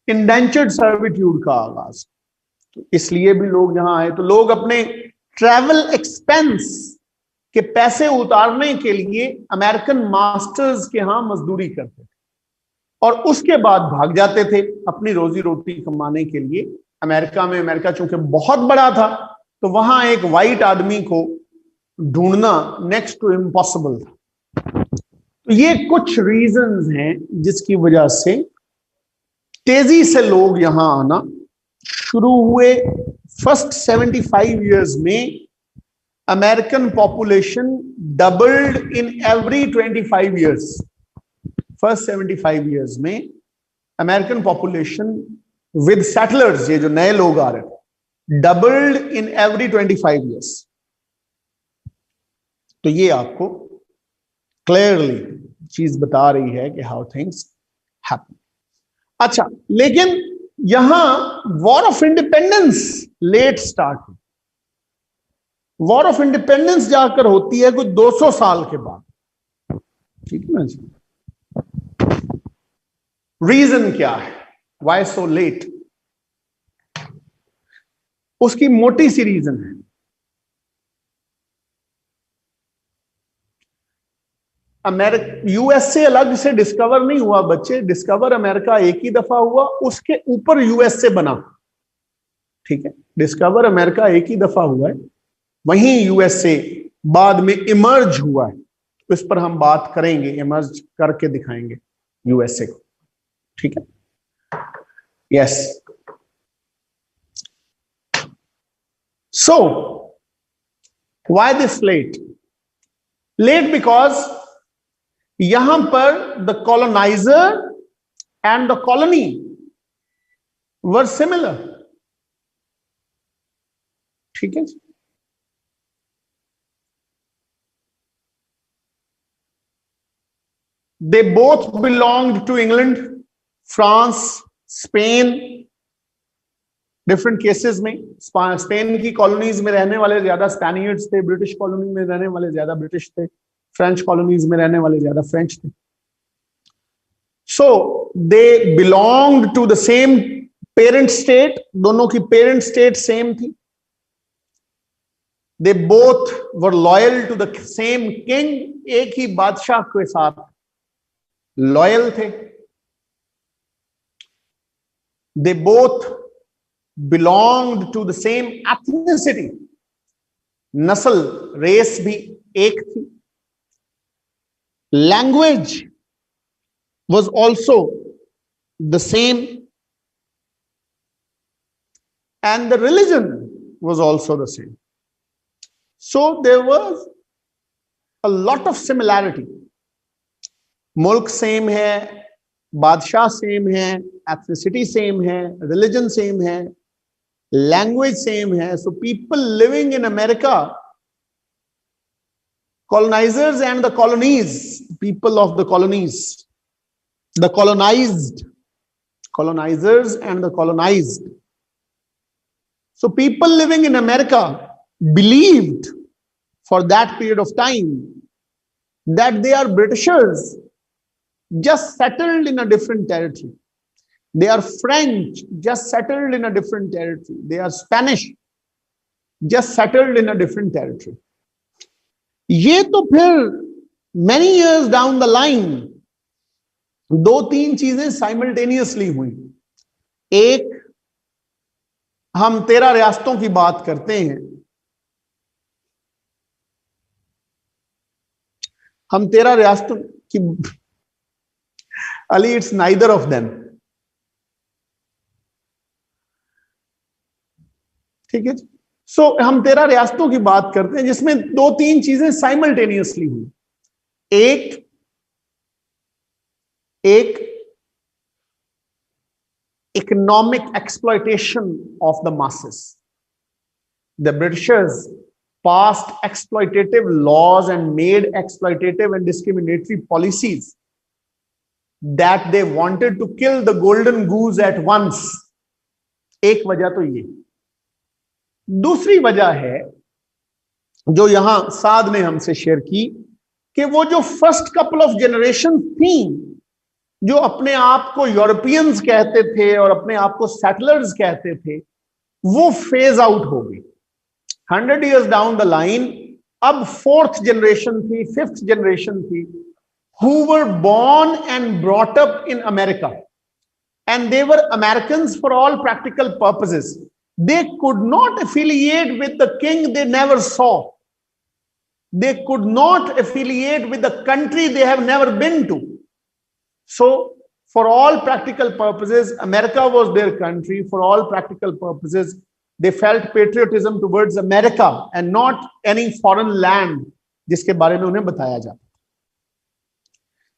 इंडेंचर्ड सर्विट्यूड का आगाज, तो इसलिए भी लोग यहां आए। तो लोग अपने ट्रैवल एक्सपेंस के पैसे उतारने के लिए अमेरिकन मास्टर्स के यहां मजदूरी करते थे और उसके बाद भाग जाते थे अपनी रोजी रोटी कमाने के लिए अमेरिका में। अमेरिका चूंकि बहुत बड़ा था तो वहां एक वाइट आदमी को ढूंढना नेक्स्ट टू इम्पॉसिबल था। तो ये कुछ रीजंस हैं जिसकी वजह से तेजी से लोग यहां आना शुरू हुए। फर्स्ट 75 इयर्स में American population doubled in every 25 years. First 75 years में American population with settlers, ये जो नए लोग आ रहे थे, doubled in every 25 years. तो ये आपको clearly चीज बता रही है कि how things happen. अच्छा, लेकिन यहां war of independence let start हुई। वॉर ऑफ इंडिपेंडेंस जाकर होती है कुछ 200 साल के बाद। ठीक है ना जी। रीजन क्या है, वाई सो लेट? उसकी मोटी सी रीजन है। अमेरिका, यूएसए अलग से डिस्कवर नहीं हुआ बच्चे, डिस्कवर अमेरिका एक ही दफा हुआ, उसके ऊपर यूएसए बना। ठीक है, डिस्कवर अमेरिका एक ही दफा हुआ है, वहीं यूएसए बाद में इमर्ज हुआ है। तो इस पर हम बात करेंगे, इमर्ज करके दिखाएंगे यूएसए को। ठीक है, yes. So why this late? Late because यहां पर the coloniser and the colony were similar. ठीक है, they both belonged to England, France, Spain. Different cases में स्पेन की कॉलोनीज में रहने वाले ज्यादा स्पेनियर्ड्स थे, ब्रिटिश कॉलोनी में रहने वाले ज्यादा ब्रिटिश थे, फ्रेंच कॉलोनीज में रहने वाले ज्यादा फ्रेंच थे. So they belonged to the same parent state, दोनों की पेरेंट स्टेट सेम थी. They both were loyal to the same king, एक ही बादशाह के साथ लॉयल थे. They both belonged to the same ethnicity, नस्ल रेस भी एक थी. Language was also the same, and the religion was also the same. So there was a lot of similarity. मुल्क सेम है, बादशाह सेम है, एथनिसिटी सेम है, religion same है, language same hai. So people living in America, colonizers and the colonies, people of the colonies, the colonized, colonizers and the colonized. So people living in America believed for that period of time that they are Britishers just settled in a different territory. They are French, just settled in a different territory. They are Spanish, just settled in a different territory. ये तो फिर many years down the line दो तीन चीजें simultaneously हुई. एक, हम 13 रियासतों की बात करते हैं, हम 13 रियासतों की, Ali it's neither of them. ठीक है, सो हम 13 रियासतों की बात करते हैं जिसमें दो तीन चीजें साइमल्टेनियसली हुई. एक economic exploitation of the masses. The Britishers passed exploitative laws and made exploitative and discriminatory policies that they wanted to kill the golden goose at once. एक वजह तो ये. दूसरी वजह है जो यहां साद ने हमसे शेयर की कि वो जो फर्स्ट कपल ऑफ जनरेशन थी जो अपने आप को यूरोपियंस कहते थे और अपने आप को सेटलर्स कहते थे, वो फेज आउट हो गई. 100 years down the line अब फोर्थ जनरेशन थी, फिफ्थ जनरेशन थी, who were born and brought up in America, and they were Americans for all practical purposes. They could not affiliate with the king they never saw. They could not affiliate with the country they have never been to. So for all practical purposes, America was their country. For all practical purposes, they felt patriotism towards America and not any foreign land जिसके बारे में उन्हें बताया जाता.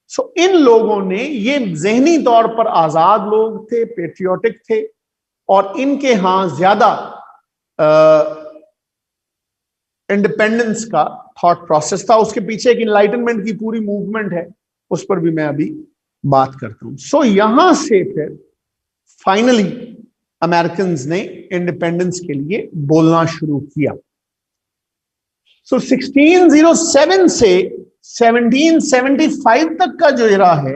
So इन लोगों ने, ये ज़हनी तौर पर आजाद लोग थे, पेट्रियोटिक थे, और इनके यहां ज्यादा इंडिपेंडेंस का थॉट प्रोसेस था. उसके पीछे एक इनलाइटनमेंट की पूरी मूवमेंट है, उस पर भी मैं अभी बात करता हूं. सो यहां से फिर फाइनली अमेरिकन ने इंडिपेंडेंस के लिए बोलना शुरू किया. सो 1607 से 1775 तक का जो इरा है,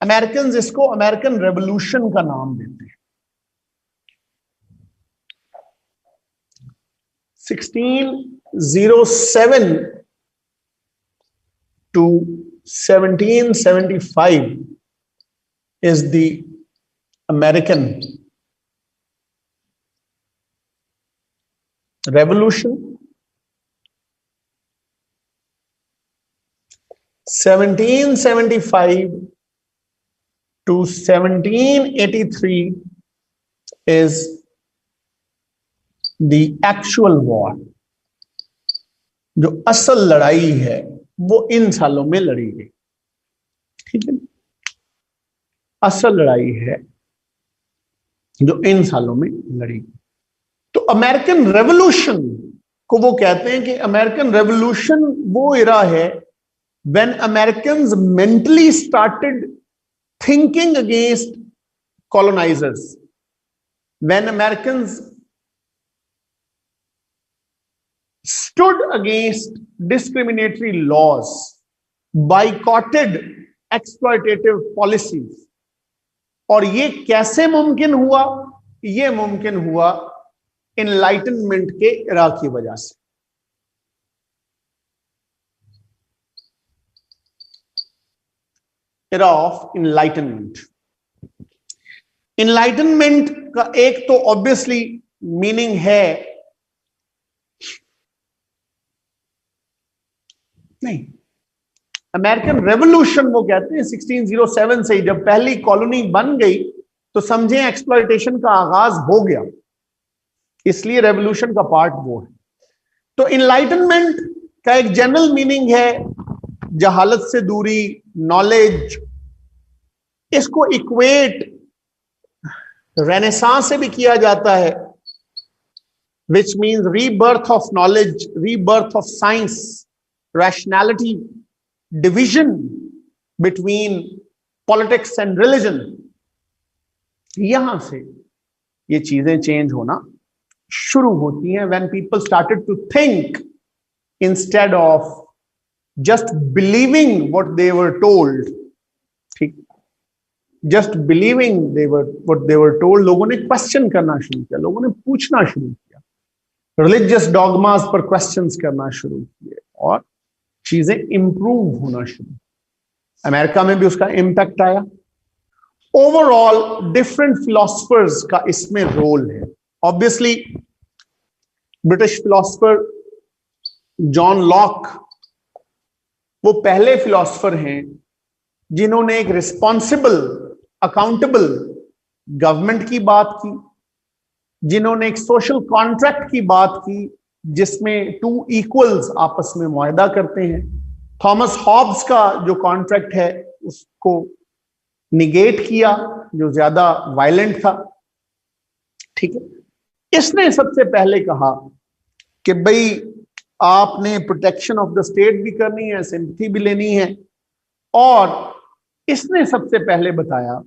अमेरिकन इसको अमेरिकन रेवोल्यूशन का नाम देते हैं. 1607 to 1775 is the American Revolution. 1775 to 1783 is the actual war. जो असल लड़ाई है वो इन सालों में लड़ी गई. ठीक है. असल लड़ाई है जो इन सालों में लड़ी। तो अमेरिकन रेवोल्यूशन को वो कहते हैं कि अमेरिकन रेवोल्यूशन वो इरा है when Americans mentally started thinking against colonisers, when Americans stood against discriminatory laws, boycotted exploitative policies। और ये कैसे मुमकिन हुआ? ये मुमकिन हुआ इनलाइटनमेंट के इरा की वजह से। Era of enlightenment. इनलाइटनमेंट का एक तो ऑब्वियसली मीनिंग है, नहीं, अमेरिकन रेवोल्यूशन वो कहते हैं 1607 से, जब पहली कॉलोनी बन गई तो समझे एक्सप्लॉयटेशन का आगाज हो गया, इसलिए रेवोल्यूशन का पार्ट वो है। तो इनलाइटनमेंट का एक जनरल मीनिंग है जहालत से दूरी, नॉलेज। इसको इक्वेट रेनेसांस से भी किया जाता है, which means rebirth of knowledge, rebirth of science, rationality, division between politics and religion। यहां से ये चीजें चेंज होना शुरू होती हैं when people started to think instead of just believing what they were told। ठीक, just believing what they were told, लोगों ने क्वेश्चन करना शुरू किया, लोगों ने पूछना शुरू किया, रिलीजियस डॉगमास पर क्वेश्चंस करना शुरू किए और चीजें इंप्रूव होना शुरू। अमेरिका में भी उसका इम्पैक्ट आया। ओवरऑल डिफरेंट फिलोसफर्स का इसमें रोल है। Obviously British philosopher John Locke वो पहले फिलोसफर हैं जिन्होंने एक रिस्पॉन्सिबल, अकाउंटेबल गवर्नमेंट की बात की, जिन्होंने एक सोशल कॉन्ट्रैक्ट की बात की जिसमें टू इक्वल्स आपस में मुआहदा करते हैं। थॉमस हॉब्स का जो कॉन्ट्रैक्ट है उसको निगेट किया, जो ज्यादा वायलेंट था। ठीक है, इसने सबसे पहले कहा कि भाई आपने प्रोटेक्शन ऑफ द स्टेट भी करनी है, सिंपैथी भी लेनी है, और इसने सबसे पहले बताया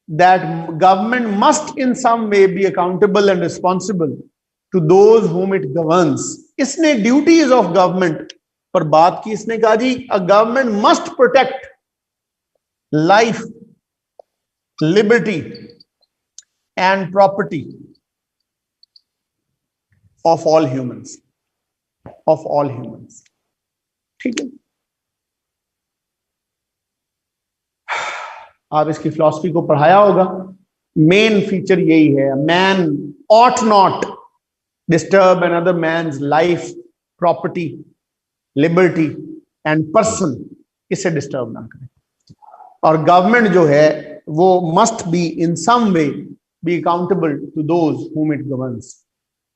that government must in some way be accountable and responsible to those whom it governs। इसने ड्यूटीज ऑफ गवर्नमेंट पर बात की। इसने कहा जी a government must protect life, liberty and property of all humans, of all humans। ठीक है, आप इसकी फिलॉसफी को पढ़ाया होगा। मेन फीचर यही है, man ought not disturb another man's life, property, liberty and person। इसे डिस्टर्ब ना करें। और गवर्नमेंट जो है वो must be in some way be accountable to those whom it governs।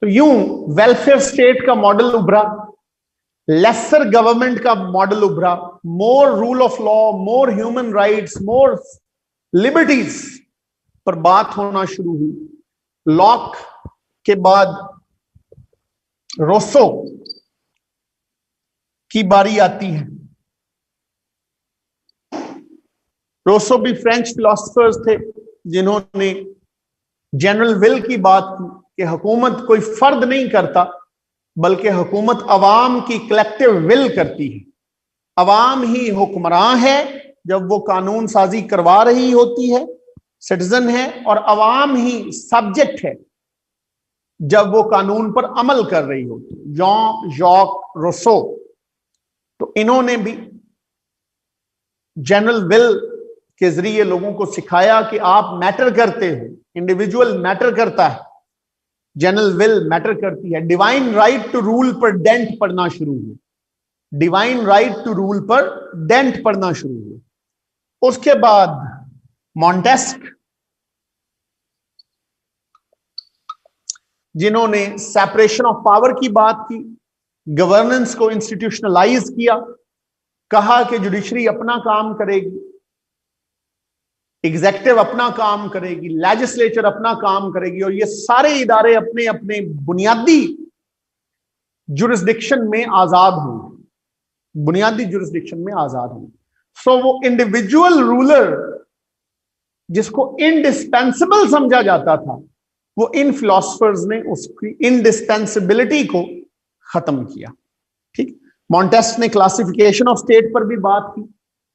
तो यूं वेलफेयर स्टेट का मॉडल उभरा, लेसर गवर्नमेंट का मॉडल उभरा, more rule of law, more human rights, more liberties पर बात होना शुरू हुई। लॉक के बाद रोसो की बारी आती है। रोसो भी फ्रेंच फिलोसफर्स थे जिन्होंने जनरल विल की बात की कि हुकूमत कोई फर्द नहीं करता बल्कि हुकूमत अवाम की कलेक्टिव विल करती है। अवाम ही हुक्मरान है जब वो कानून साजी करवा रही होती है, सिटीजन है, और अवाम ही सब्जेक्ट है जब वो कानून पर अमल कर रही होती है। जॉन जॉक रोसो, तो इन्होंने भी जनरल विल के जरिए लोगों को सिखाया कि आप मैटर करते हो, इंडिविजुअल मैटर करता है, जनरल विल मैटर करती है। डिवाइन राइट टू रूल पर डेंट पढ़ना शुरू हुआ, डिवाइन राइट टू रूल पर डेंट पढ़ना शुरू हुआ। उसके बाद मॉन्टेस्क, जिन्होंने सेपरेशन ऑफ पावर की बात की, गवर्नेंस को इंस्टीट्यूशनलाइज किया, कहा कि जुडिशरी अपना काम करेगी। एग्जेक्टिव अपना काम करेगी, लेजिस्लेचर अपना काम करेगी, और ये सारे इदारे अपने अपने बुनियादी जुरिस्डिक्शन में आजाद होंगे, बुनियादी जुरिस्डिक्शन में आजाद होंगे। सो वो इंडिविजुअल रूलर जिसको इंडिस्पेंसिबल समझा जाता था, वो इन फिलोसफर्स ने उसकी इंडिस्पेंसिबिलिटी को खत्म किया। ठीक, मॉन्टेस्क ने क्लासिफिकेशन ऑफ स्टेट पर भी बात की।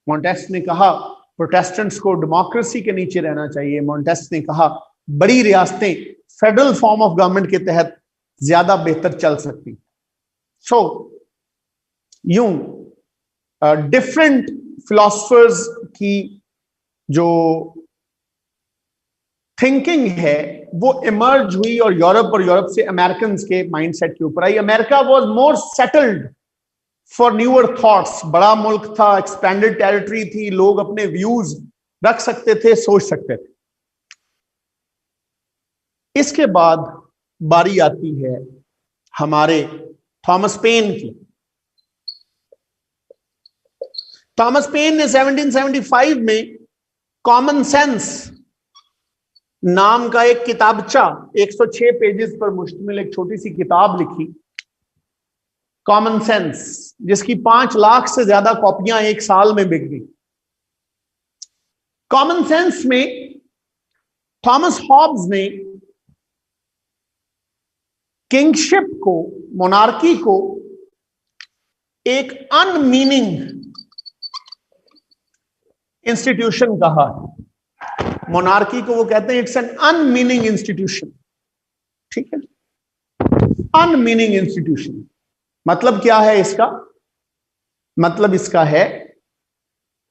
मॉन्टेस्क ने कहा प्रोटेस्टेंट्स को डेमोक्रेसी के नीचे रहना चाहिए। मॉन्टेस्क ने कहा बड़ी रियासतें फेडरल फॉर्म ऑफ गवर्नमेंट के तहत ज्यादा बेहतर चल सकती। सो यूं डिफरेंट फिलोसफर्स की जो थिंकिंग है वो इमर्ज हुई और यूरोप से अमेरिकन के माइंडसेट के ऊपर आई। America was more settled for newer thoughts. बड़ा मुल्क था, एक्सपेंडेड टेरिटरी थी, लोग अपने व्यूज रख सकते थे, सोच सकते थे। इसके बाद बारी आती है हमारे थॉमस पेन की। थॉमस पेन ने 1775 में कॉमन सेंस नाम का एक किताबचा 106 पेजेस पर मुश्तमिल एक छोटी सी किताब लिखी, कॉमन सेंस, जिसकी 5 लाख से ज्यादा कॉपियां एक साल में बिक गई। कॉमन सेंस में थॉमस हॉब्स ने किंगशिप को, मोनार्की को एक अनमीनिंग इंस्टीट्यूशन कहा। मोनार्की को वो कहते हैं इट्स एन अनमीनिंग इंस्टीट्यूशन। ठीक है, अनमीनिंग इंस्टीट्यूशन मतलब क्या है इसका? मतलब इसका है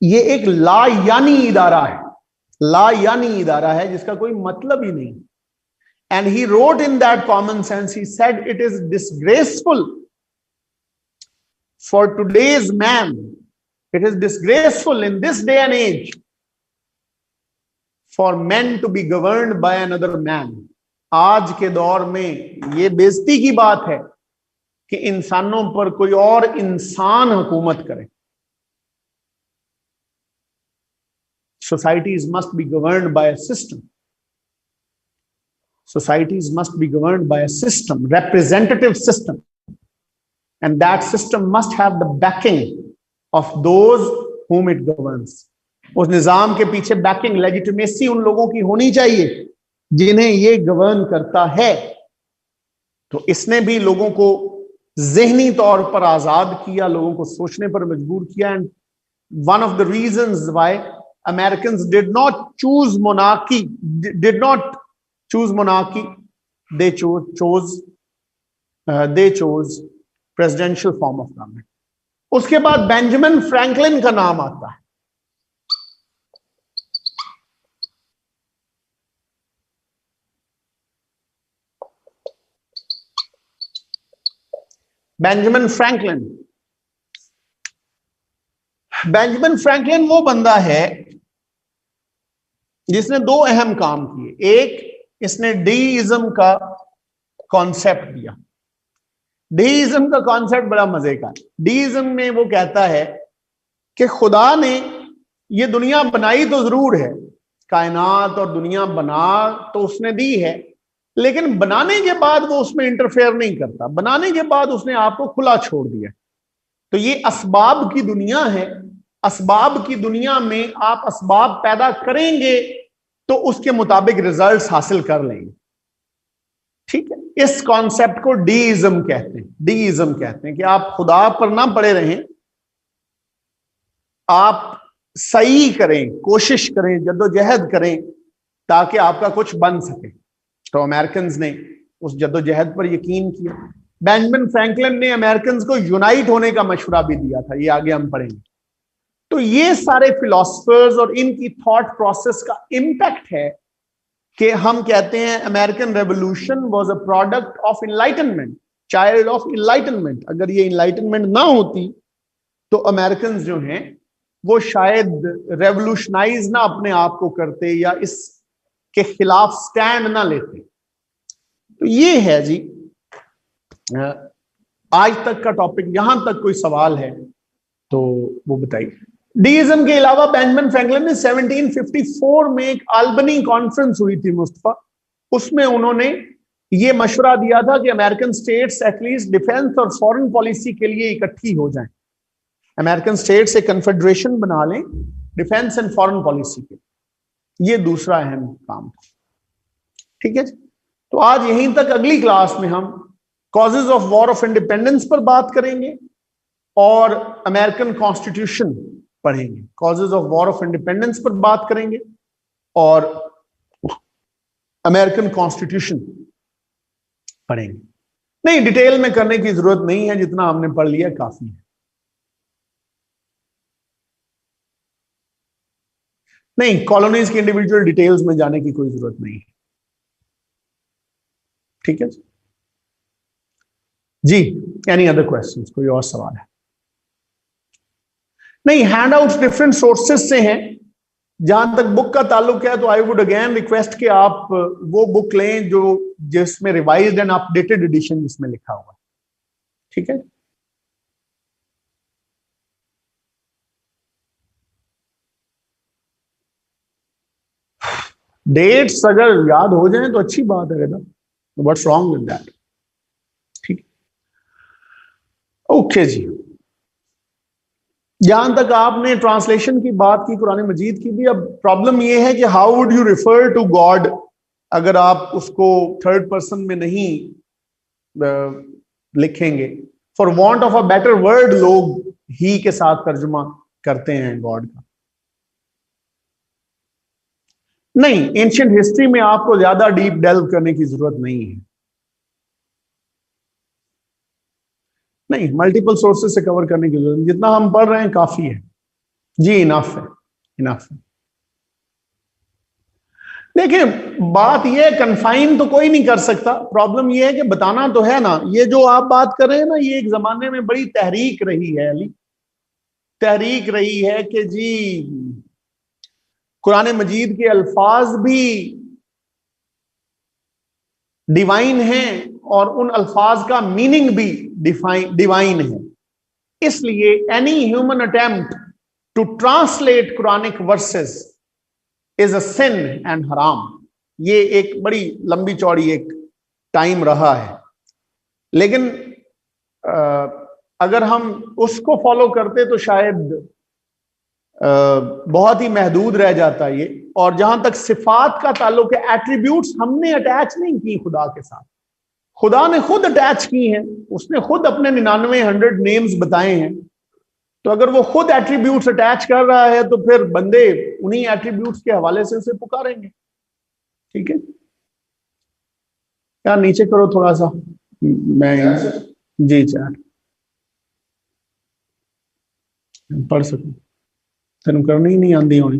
ये एक लायानी इदारा है, लायानी इदारा है जिसका कोई मतलब ही नहीं। And he wrote in that Common Sense, he said it is disgraceful for today's man, it is disgraceful in this day and age for man to be governed by another man. आज के दौर में ये बेइज्जती की बात है कि इंसानों पर कोई और इंसान हुकूमत करे। Societies must be governed by a system. Societies must be governed by a system, representative system. And that system must have the backing of those whom it governs. उस निजाम के पीछे बैकिंग, लेजिटिमेसी उन लोगों की होनी चाहिए जिन्हें ये गवर्न करता है। तो इसने भी लोगों को ज़हनी तौर पर आजाद किया, लोगों को सोचने पर मजबूर किया। And one of the reasons why Americans did not choose monarchy, they chose presidential form of government. उसके बाद बेंजामिन फ्रैंकलिन का नाम आता है। बेंजामिन फ्रैंकलिन वो बंदा है जिसने 2 अहम काम किए। एक, इसने डीइज्म का कॉन्सेप्ट दिया। डीइज्म का कॉन्सेप्ट बड़ा मजे का है। डीइज्म में वो कहता है कि खुदा ने ये दुनिया बनाई तो जरूर है, कायनात और दुनिया बना तो उसने दी है, लेकिन बनाने के बाद वो उसमें इंटरफेयर नहीं करता। बनाने के बाद उसने आपको खुला छोड़ दिया। तो ये असबाब की दुनिया है। असबाब की दुनिया में आप असबाब पैदा करेंगे तो उसके मुताबिक रिजल्ट्स हासिल कर लेंगे। ठीक है, इस कॉन्सेप्ट को डीइज्म कहते हैं। डीइज्म कहते हैं कि आप खुदा पर ना पड़े रहें, आप सही करें, कोशिश करें, जद्दोजहद करें ताकि आपका कुछ बन सके। तो अमेरिकन ने उस जद्दोजहद पर यकीन किया। बेंजामिन फ्रैंकलिन ने अमेरिकन को यूनाइट होने का मशवरा भी दिया था, ये आगे हम पढ़ेंगे। तो ये सारे फिलोसफर्स और इनकी थॉट प्रोसेस का इंपैक्ट है कि हम कहते हैं American revolution was a product of enlightenment, child of enlightenment. अगर ये इनलाइटनमेंट ना होती तो अमेरिकन जो हैं वो शायद रेवोल्यूशनाइज ना अपने आप को करते या इसके खिलाफ स्टैंड ना लेते। तो ये है जी आज तक का टॉपिक। यहां तक कोई सवाल है तो वो बताइए। डीइज्म के अलावा बेंजामिन फ्रैंकलिन ने 1754 में एक अल्बनी कॉन्फ्रेंस हुई थी मुस्तफा, उसमें उन्होंने ये मशवरा दिया था कि अमेरिकन स्टेट्स एटलीस्ट डिफेंस और फॉरेन पॉलिसी के लिए इकट्ठी हो जाएं। अमेरिकन स्टेट्स एक कन्फेडरेशन बना लें डिफेंस एंड फॉरेन पॉलिसी के, ये दूसरा अहम काम था। ठीक है जी, तो आज यहीं तक। अगली क्लास में हम causes of war of independence पर बात करेंगे और अमेरिकन कॉन्स्टिट्यूशन पढ़ेंगे। Causes of war of independence पर बात करेंगे और अमेरिकन कॉन्स्टिट्यूशन पढ़ेंगे। नहीं, डिटेल में करने की जरूरत नहीं है, जितना हमने पढ़ लिया काफी है। नहीं, कॉलोनीज की इंडिविजुअल डिटेल्स में जाने की कोई जरूरत नहीं है। ठीक है जी, एनी अदर क्वेश्चंस? कोई और सवाल है? नहीं, हैंडआउट्स डिफरेंट सोर्सेस से हैं। जहां तक बुक का ताल्लुक है तो आई वुड अगेन रिक्वेस्ट कि आप वो बुक लें जो जिसमें रिवाइज्ड एंड अपडेटेड एडिशन जिसमें लिखा हुआ है। ठीक है, डेट्स अगर याद हो जाए तो अच्छी बात है ना, व्हाट्स रॉन्ग विद दैट। ठीक, ओके जी। जहां तक आपने ट्रांसलेशन की बात की कुरान मजीद की भी, अब प्रॉब्लम यह है कि how would you refer to God अगर आप उसको थर्ड पर्सन में नहीं लिखेंगे। For want of a better word लोग ही के साथ तर्जुमा करते हैं गॉड का। नहीं, एंशिएंट हिस्ट्री में आपको ज्यादा डीप डेल्व करने की जरूरत नहीं है। नहीं, मल्टीपल सोर्सेस से कवर करने की जरूरत, जितना हम पढ़ रहे हैं काफी है जी, इनफ है, इनफ है। देखिए, बात यह है, कन्फाइन तो कोई नहीं कर सकता। प्रॉब्लम यह है कि बताना तो है ना। ये जो आप बात कर रहे हैं ना, ये एक जमाने में बड़ी तहरीक रही है अली, तहरीक रही है कि जी कुरान मजीद के अल्फाज भी डिवाइन हैं और उन अल्फाज का मीनिंग भी डिवाइन है। इसलिए any human attempt to translate Quranic verses is a sin and हराम। ये एक बड़ी लंबी चौड़ी एक टाइम रहा है, लेकिन अगर हम उसको फॉलो करते तो शायद बहुत ही महदूद रह जाता ये। और जहां तक सिफात का ताल्लुक है, एट्रीब्यूट्स हमने अटैच नहीं की खुदा के साथ, खुदा ने खुद अटैच की हैं। उसने खुद अपने 99 नेम्स बताए हैं। तो अगर वो खुद एट्रीब्यूट्स अटैच कर रहा है तो फिर बंदे उन्हीं एट्रीब्यूट्स के हवाले से उसे पुकारेंगे। ठीक है यार, नीचे करो थोड़ा सा, मैं जी चैट पढ़ सकूं। तेन करनी ही नहीं आती होनी।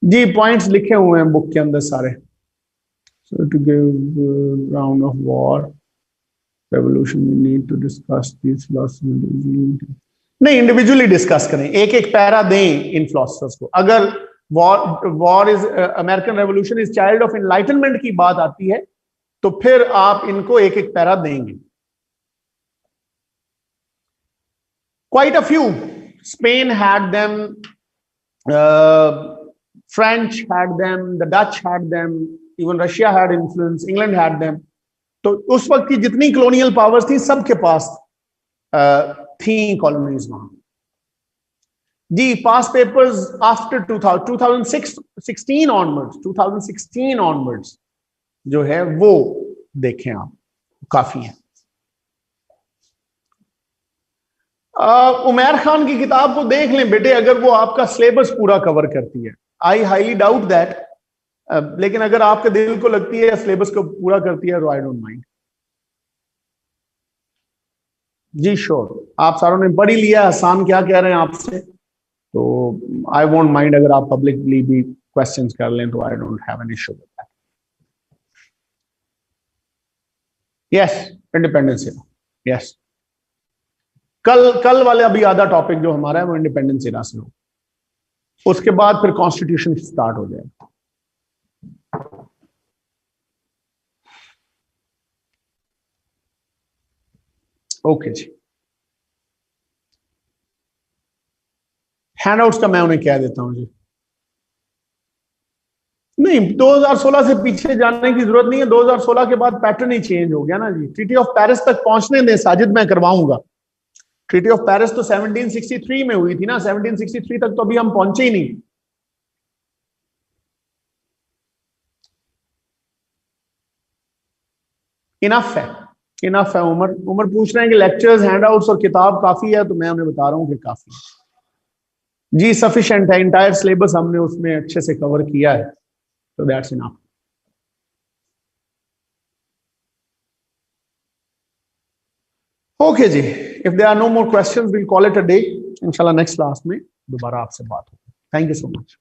जी, पॉइंट्स लिखे हुए हैं बुक के अंदर सारे। So to give round of war, revolution, we need to discuss these philosophers. नहीं, इंडिविजुअली डिस्कस करें, एक एक पैरा दें इन फिलोसफर्स को। अगर war is American revolution is child of enlightenment की बात आती है तो फिर आप इनको एक एक पैरा देंगे। Quite a few. Spain had them, French had them, the Dutch had them, even Russia had influence, England had them. तो उस वक्त की जितनी कॉलोनियल पावर्स थी सबके पास थी कॉलोनीज वहां। जी, पास पेपर्स आफ्टर 2016 ऑनवर्ड्स जो है वो देखें आप, काफी है। उमैर खान की किताब को देख लें बेटे, अगर वो आपका सिलेबस पूरा कवर करती है। आई हाईली डाउट दैट, लेकिन अगर आपके दिल को लगती है सिलेबस को पूरा करती है तो आई डोंट माइंड। जी श्योर, आप सारों ने पढ़ ही लिया। हसान क्या कह रहे हैं आपसे, तो आई वोंट माइंड अगर आप पब्लिकली भी क्वेश्चंस कर लें तो I don't have an issue with that. Yes, independence era, yes. कल वाले अभी आधा टॉपिक जो हमारा है वो इंडिपेंडेंस एरा से हो, उसके बाद फिर कॉन्स्टिट्यूशन स्टार्ट हो जाएगा। ओके जी, हैंडआउट्स का मैं उन्हें कह देता हूं जी। नहीं, 2016 से पीछे जाने की जरूरत नहीं है। 2016 के बाद पैटर्न ही चेंज हो गया ना जी। ट्रीटी ऑफ पेरिस तक पहुंचने दें साजिद, मैं करवाऊंगा। ट्रीटी ऑफ पेरिस तो 1763 में हुई थी ना, 1763 तक तो अभी हम पहुंचे ही नहीं। इनफ है, इनफ है। उमर पूछ रहे हैं कि लेक्चर्स, हैंडआउट्स और किताब काफी है, तो मैं उन्हें बता रहा हूं कि काफी है जी, सफिशिएंट है। इंटायर सिलेबस हमने उसमें अच्छे से कवर किया है, तो दैट्स इनफ। ओके जी, if there are no more questions will call it a day. इंशाल्लाह नेक्स्ट क्लास में दोबारा आपसे बात होगी। Thank you so much.